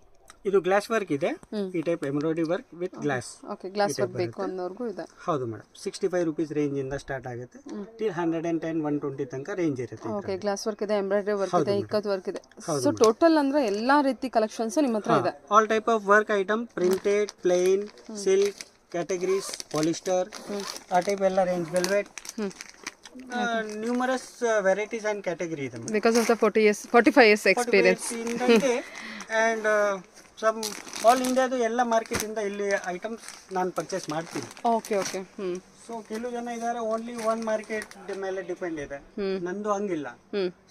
[SPEAKER 2] ಇದು ಗ್ಲಾಸ್ ವರ್ಕ್ ಇದೆ, ಈ type embroidery work with glass.
[SPEAKER 1] Okay, glass work ಬೇಕು ಅನ್ನೋರ್ಗೂ ಇದೆ.
[SPEAKER 2] ಹೌದು ಮೇಡಮ್. 65 rupees ರೇಂಜ್ ಇಂದ ಸ್ಟಾರ್ಟ್ ಆಗುತ್ತೆ, ಟಿಲ್ 110 120 ತನಕ ರೇಂಜ್ ಇರುತ್ತೆ.
[SPEAKER 1] ಓಕೆ, ಗ್ಲಾಸ್ ವರ್ಕ್ ಇದೆ, ಎಂಬ್ರಾಯ್ಡರಿ ವರ್ಕ್ ಇದೆ, ಇಕ್ಕತ್ ವರ್ಕ್ ಇದೆ. ಸೊ ಟೋಟಲ್ ಅಂದ್ರೆ ಎಲ್ಲಾ ರೀತಿ ಕಲೆಕ್ಷನ್ಸ್ ನಿಮ್ಮ ಹತ್ರ ಇದೆ.
[SPEAKER 2] All type of work item, printed, plain, silk categories, polyester, ಆ ಟೈಪ್ ಎಲ್ಲ range, velvet, numerous varieties and category ಇದೆ
[SPEAKER 1] because of the 45 years experience.
[SPEAKER 2] And some all ಇಂಡಿಯಾದು ಎಲ್ಲ ಮಾರ್ಕೆಟ್ ಇಂದ ಇಲ್ಲಿ ಐಟಮ್ಸ್ ನಾನು ಪರ್ಚೇಸ್ ಮಾಡ್ತೀನಿ.
[SPEAKER 1] Okay okay.
[SPEAKER 2] ಸೊ ಕೆಲವು ಜನ ಇದ್ದಾರೆ ಓನ್ಲಿ ಒನ್ ಮಾರ್ಕೆಟ್ ಮೇಲೆ ಡಿಪೆಂಡ್ ಇದೆ, ನಂದು ಹಂಗಿಲ್ಲ.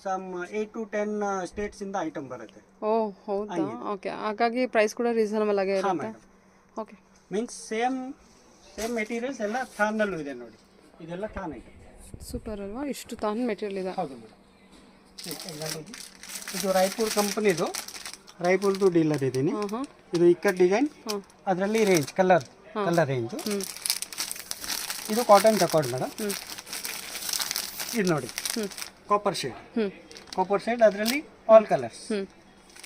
[SPEAKER 2] ಸಮ್ 8 to 10 ಸ್ಟೇಟ್ಸ್ ಇಂದ ಐಟಮ್ ಬರುತ್ತೆ.
[SPEAKER 1] ಓ ಹೌದಾ? ಓಕೆ, ಹಾಗಾಗಿ ಪ್ರೈಸ್ ಕೂಡ ರೀಸನಬಲ್ ಆಗೇ ಇರುತ್ತೆ. ಓಕೆ,
[SPEAKER 2] ಮೀನ್ಸ್ ಸೇಮ್ ಮೆಟೀರಿಯಲ್ಸ್ ಎಲ್ಲ ಥಾನಲ್ಲೂ ಇದೆ ನೋಡಿ, ಇದೆಲ್ಲ ಥಾನ್ ಐಟಮ್.
[SPEAKER 1] ಸೂಪರ್ ಅಲ್ವಾ, ಇಷ್ಟು ತಾನ್ ಮೆಟೀರಿಯಲ್ ಇದೆ.
[SPEAKER 2] ಹೌದು ಮೇಡಮ್. ಇದು ರಾಯ್ಪುರ್ ಕಂಪನಿದು, ರಾಯ್ಪುರ್ದು ಡೀಲರ್ ಇದ್ದೀನಿ. ಇದು ಇಕ್ಕಟ್ ಡಿಸೈನ್, ಅದರಲ್ಲಿ ರೇಂಜ್ ಕಲರ್ ರೇಂಜು. ಇದು ಕಾಟನ್ ಜಕಾರ್ಡ್ ಮೇಡಮ್. ಇದು ನೋಡಿ, ಕಾಪರ್ ಶೇಡ್, ಅದರಲ್ಲಿ ಆಲ್ ಕಲರ್ಸ್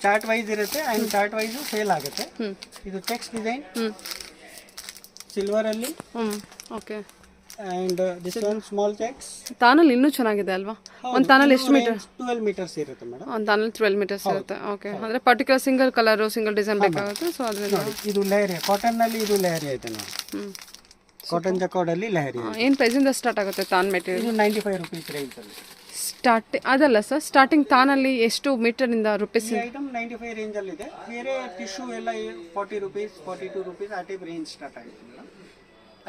[SPEAKER 2] ಚಾರ್ಟ್ ವೈಸ್ ಇರುತ್ತೆ, ಆ್ಯಂಡ್ ಚಾರ್ಟ್ ವೈಸು ಸೇಲ್ ಆಗುತ್ತೆ. ಇದು ಚೆಕ್ಸ್ ಡಿಸೈನ್ ಸಿಲ್ವರ್ ಅಲ್ಲಿ.
[SPEAKER 1] Okay.
[SPEAKER 2] And this one small checks.
[SPEAKER 1] ತಾನಲ್ಲಿ ಇನ್ನೂ ಚೆನ್ನಾಗಿದೆ ಅಲ್ವಾ? ಒಂದು ತಾನಲ್ಲಿ ಎಷ್ಟು ಮೀಟರ್?
[SPEAKER 2] 12 meters ಇರುತ್ತೆ ಮೇಡಮ್.
[SPEAKER 1] ಒಂದು ತಾನಲ್ಲಿ 12 meters ಇರುತ್ತೆ. ಓಕೆ, ಅಂದ್ರೆ particular single colour single design ಬೇಕಾಗುತ್ತೆ. ಸೊ ಅದರಿಂದ
[SPEAKER 2] ಇದು ಲೆಹರಿ, ಕಾಟನ್ ನಲ್ಲಿ ಇದು ಲೆಹರಿ ಐತೆ ನೋಡಿ. ಕಾಟನ್ ಜಕಾರ್ಡ್ ಅಲ್ಲಿ ಲೆಹರಿ.
[SPEAKER 1] ಏನು ಪ್ರೈಸ್ ಇಂದ ಸ್ಟಾರ್ಟ್ ಆಗುತ್ತೆ ತಾನ್ ಮೆಟೀರಿಯಲ್?
[SPEAKER 2] ಇದು 95 rupees ರೇಂಜ್ ಅಲ್ಲಿ
[SPEAKER 1] ಅದಲ್ಲ ಸರ್, ಸ್ಟಾರ್ಟಿಂಗ್ ತಾನಲ್ಲಿ ಎಷ್ಟು ಮೀಟರ್ ಇಂದ ರುಪೀಸ್?
[SPEAKER 2] ಐಟಮ್ 95 ರೇಂಜ್ ಅಲ್ಲಿ ಇದೆ. ಬೇರೆ ಟಿಶ್ಯೂ ಎಲ್ಲ 40 rupees 42 rupees ಆ ಟೈಪ್ ರೇಂಜ್ ಸ್ಟಾರ್ಟ್ ಆಗುತ್ತೆ ಮೇಡಮ್.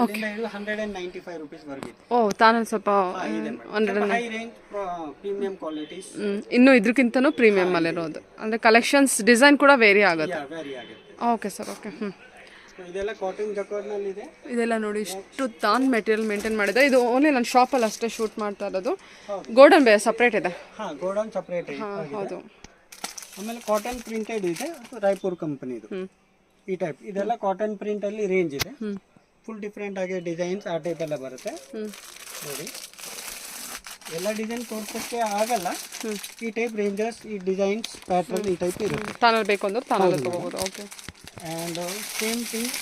[SPEAKER 2] ಅಲ್ಲಿಂದ ಇದು 195 rupees ವರೆಗೆ.
[SPEAKER 1] ಓ, ತಾನಲ್ಲಿ ಸ್ವಲ್ಪ
[SPEAKER 2] ಹೈ ರೇಂಜ್ ಪ್ರೀಮಿಯಂ ಕ್ವಾಲಿಟೀಸ್.
[SPEAKER 1] ಇನ್ನು ಇದಕ್ಕಿಂತನೂ ಪ್ರೀಮಿಯಂ ಅಲ್ಲಿರೋದು, ಅಂದ್ರೆ ಕಲೆಕ್ಷನ್ಸ್ ಡಿಸೈನ್ ಕೂಡ ವೇರಿ ಆಗುತ್ತೆ. Okay sir, okay.
[SPEAKER 2] ಇದೆಲ್ಲ ಕಾಟನ್ ಜಕಾರ್ಡ್ ನಲ್ಲಿ ಇದೆ.
[SPEAKER 1] ಇದೆಲ್ಲ ನೋಡಿ, ಇಷ್ಟು ತಾನ್ ಮೆಟೀರಿಯಲ್ ಮೇಂಟೈನ್ ಮಾಡಿದೆ. ಇದು ಓನ್ಲಿ ನನ್ನ ಶಾಪಲ್ಲಿ ಅಷ್ಟೇ ಶೂಟ್ ಮಾಡ್ತಾ ಇರೋದು. ಗೋಡನ್ ಬೇರೆ ಸಪ್ರೇಟ್ ಇದೆ.
[SPEAKER 2] ಹಾಂ, ಗೋಡನ್ ಸಪ್ರೇಟ್ ಇದೆ.
[SPEAKER 1] ಹೌದು.
[SPEAKER 2] ಆಮೇಲೆ ಕಾಟನ್ ಪ್ರಿಂಟೆಡ್ ಇದೆ, ರಾಯ್ಪುರ್ ಕಂಪನಿದು ಈ ಟೈಪ್. ಇದೆಲ್ಲ ಕಾಟನ್ ಪ್ರಿಂಟ್ ಅಲ್ಲಿ ರೇಂಜ್ ಇದೆ. ಫುಲ್ ಡಿಫ್ರೆಂಟ್ ಆಗಿ ಡಿಸೈನ್ಸ್ ಆ ಟೈಪ್ ಎಲ್ಲ ಬರುತ್ತೆ ನೋಡಿ. ಎಲ್ಲ ಡಿಸೈನ್ ತೋರ್ಸಕ್ಕೆ ಆಗಲ್ಲ, ಈ ಟೈಪ್ ರೇಂಜಸ್, ಈ ಡಿಸೈನ್ಸ್ ಪ್ಯಾಟರ್ನ್ ಈ ಟೈಪ್ ಇರುತ್ತೆ.
[SPEAKER 1] ತಾನಲ್ಲಿ ಬೇಕು ಅಂದ್ರೆ ತಾನಲ್ಲಿ ತಗೋಬಹುದು. Okay.
[SPEAKER 2] And same thing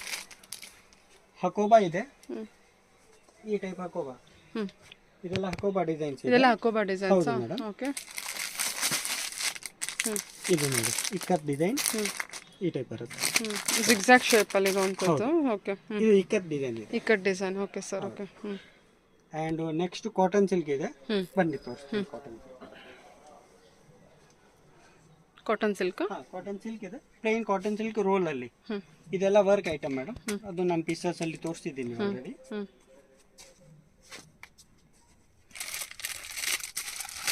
[SPEAKER 2] Hakoba ಇದೆ, ಈ ಟೈಪ್ ಹಕೋಬಾ. ಇದೆಲ್ಲ ಹಕೋಬಾ ಡಿಸೈನ್ಸ್.
[SPEAKER 1] ಇದೆಲ್ಲ ಹಕೋಬಾ ಡಿಸೈನ್ಸ್. ಓಕೆ.
[SPEAKER 2] ಇದು ನೋಡಿ, ಇಕ್ಕತ್ ಡಿಸೈನ್ ಈ ಟೈಪ್ ಬರುತ್ತೆ.
[SPEAKER 1] ಜಿಗ್ಜಾಗ್ ಶೇಪ್ ಅಲ್ಲಿ ಇರುವಂತದ್ದು. ಓಕೆ.
[SPEAKER 2] ಇದು ಇಕ್ಕತ್ ಡಿಸೈನ್ ಇದೆ.
[SPEAKER 1] Ikat design. Okay sir, okay.
[SPEAKER 2] And next cotton silk ಇದೆ, ಬನ್ನಿ ತೋರಿಸ್ತೀನಿ.
[SPEAKER 1] Cotton silk.
[SPEAKER 2] ಕಾಟನ್ ಸಿಲ್ಕ್ ಇದೆ, ಪ್ಲೇನ್ ಕಾಟನ್ ಸಿಲ್ಕ್ ರೋಲ್ ಅಲ್ಲಿ. ಇದೆಲ್ಲ ವರ್ಕ್ ಐಟಮ್ ಮೇಡಮ್, ಅದು ನಾನು ಪೀಸಸ್ ಅಲ್ಲಿ ತೋರಿಸ್ತಿದ್ದೀನಿ ಆಲ್ರೆಡಿ.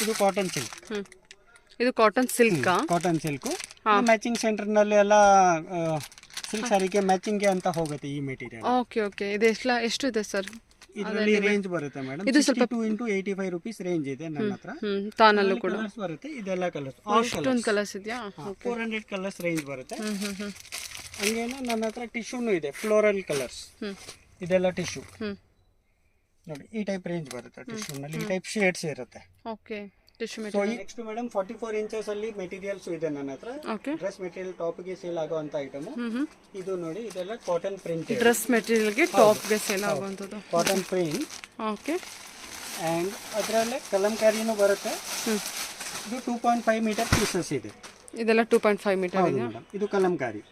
[SPEAKER 2] ಇದು ಕಾಟನ್ ಸಿಲ್ಕ್.
[SPEAKER 1] ಇದು cotton silk.
[SPEAKER 2] Cotton silk matching centre ನಲ್ಲಿ ಎಲ್ಲ ಸಿಲ್ಕ್ ಸಾರಿಗೆ ಮ್ಯಾಚಿಂಗ್ ಅಂತ ಹೋಗುತ್ತೆ ಈ ಮೆಟೀರಿಯಲ್.
[SPEAKER 1] Okay okay. ಇದು ಎಷ್ಟು ಇದೆ ಸರ್?
[SPEAKER 2] ಇದರಲ್ಲಿ ರೇಂಜ್ ಬರುತ್ತೆ ಮೇಡಮ್. ಇದು ಸ್ವಲ್ಪ 2 into 85 rupees ರೇಂಜ್ ಇದೆ ನನ್ನ ಹತ್ರ.
[SPEAKER 1] ತಾನಲ್ಲೂ ಕೂಡ
[SPEAKER 2] ಕಲರ್ಸ್ ಬರುತ್ತೆ. ಇದೆಲ್ಲ ಕಲರ್ಸ್,
[SPEAKER 1] ಅಷ್ಟೊಂದು ಕಲರ್ಸ್ ಇದೆಯಾ?
[SPEAKER 2] 400 ಕಲರ್ಸ್ ರೇಂಜ್ ಬರುತ್ತೆ. ಹಂಗೇನೆ ನನ್ನ ಹತ್ರ ಟಿಶ್ಯೂನು ಇದೆ, ಫ್ಲೋರಲ್ ಕಲರ್ಸ್. ಇದೆಲ್ಲ ಟಿಶ್ಯೂ ನೋಡಿ, ಈ ಟೈಪ್ ರೇಂಜ್ ಬರುತ್ತೆ. ಟಿಶ್ಯೂ ನಲ್ಲಿ ಈ ಟೈಪ್ ಶೇಡ್ಸ್ ಇರುತ್ತೆ.
[SPEAKER 1] Okay.
[SPEAKER 2] So next madam 44 inches ಅಲ್ಲಿ ಮೆಟೀರಿಯಲ್ಸ್ ಇದೆ ನನ್ನ ಹತ್ರ. ಡ್ರೆಸ್ ಮೆಟೀರಿಯಲ್ ಟಾಪ್ ಗೆ ಸೇಲ್ ಆಗುವಂತ ಐಟಮ್ ಇದು ನೋಡಿ. ಇದೆಲ್ಲ ಕಾಟನ್ ಪ್ರಿಂಟ್.
[SPEAKER 1] ಡ್ರೆಸ್ ಮೆಟೀರಿಯಲ್ ಗೆ ಟಾಪ್ ಗೆ ಸೇಲ್ ಆಗುವಂತದ್ದು
[SPEAKER 2] ಕಾಟನ್ ಪ್ರಿಂಟ್.
[SPEAKER 1] ಓಕೆ.
[SPEAKER 2] ಅಂಡ್ ಅದರಲ್ಲೇ ಕಲಂಕಾರಿನೂ ಬರುತ್ತೆ. ಇದು 2.5 meter ಪೀಸಸ್ ಇದೆ.
[SPEAKER 1] ಇದೆಲ್ಲ 2.5 meter ಇದೆ.
[SPEAKER 2] ಇದು Kalamkari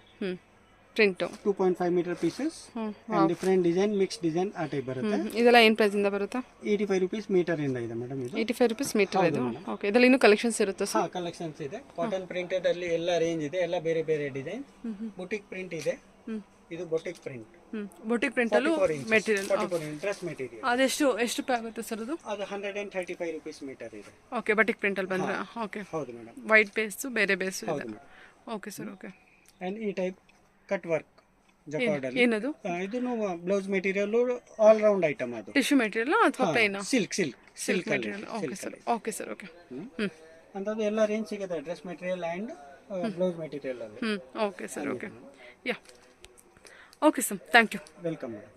[SPEAKER 1] print
[SPEAKER 2] 2.5 meter pieces and different design, mix design ಆ ಟೈಪ್ ಬರುತ್ತೆ.
[SPEAKER 1] ಇದೆಲ್ಲ ಏನು ಪ್ರೈಸ್ ಇಂದ ಬರುತ್ತೆ?
[SPEAKER 2] 85 rupees ಮೀಟರ್ ಇಂದ ಇದೆ ಮೇಡಮ್. ಇದು
[SPEAKER 1] 85 rupees ಮೀಟರ್ ಇದು. ಓಕೆ. ಇದರಲ್ಲಿ ಇನ್ನೂ ಕಲೆಕ್ಷನ್ಸ್ ಇರುತ್ತೆ ಸರ್?
[SPEAKER 2] ಹಾಂ, ಕಲೆಕ್ಷನ್ಸ್ ಇದೆ. ಕಾಟನ್ ಪ್ರಿಂಟೆಡ್ ಅಲ್ಲಿ ಎಲ್ಲ ರೇಂಜ್ ಇದೆ, ಎಲ್ಲ ಬೇರೆ ಬೇರೆ ಡಿಸೈನ್. ಬುಟಿಕ್ ಪ್ರಿಂಟ್ ಇದೆ, ಇದು ಬೊಟಿಕ್ ಪ್ರಿಂಟ್,
[SPEAKER 1] ಬೊಟಿಕ್ ಪ್ರಿಂಟಲ್ಲೂ ಮೆಟೀರಿಯಲ್.
[SPEAKER 2] 44 dress material.
[SPEAKER 1] ಎಷ್ಟು ರೂಪಾಯಿ ಆಗುತ್ತೆ ಸರ್ ಅದು?
[SPEAKER 2] ಅದು 135 ರುಪೀಸ್ ಮೀಟರ್ ಇದೆ.
[SPEAKER 1] ಓಕೆ, ಬಟಿಕ್ ಪ್ರಿಂಟಲ್ಲಿ ಬಂದರೆ. ಓಕೆ,
[SPEAKER 2] ಹೌದು ಮೇಡಮ್.
[SPEAKER 1] ವೈಟ್ ಬೇಸು ಬೇರೆ ಬೇಸು ಇದೆ.
[SPEAKER 2] ಹೌದು madam.
[SPEAKER 1] Okay sir, okay.
[SPEAKER 2] And ಈ ಟೈಪ್ ಕಟ್ ವರ್ಕ್ ಜಕಾರ್ಡಲ್ಲಿ.
[SPEAKER 1] ಏನದು?
[SPEAKER 2] ಇದನ್ನು blouse material all round item. ಅದು
[SPEAKER 1] ಟಿಶ್ಯೂ ಮೆಟೀರಿಯಲ್ ಅಥವಾ ಪ್ಲೇನಾ?
[SPEAKER 2] Silk
[SPEAKER 1] material. Okay sir, okay sir, okay.
[SPEAKER 2] ಅಂಥದ್ದು ಎಲ್ಲ ರೇಂಜ್ ಸಿಗುತ್ತೆ dress material and blouse material ಅಲ್ಲಿ.
[SPEAKER 1] Okay sir, okay. Yeah, okay sir, thank you.
[SPEAKER 2] Welcome madam.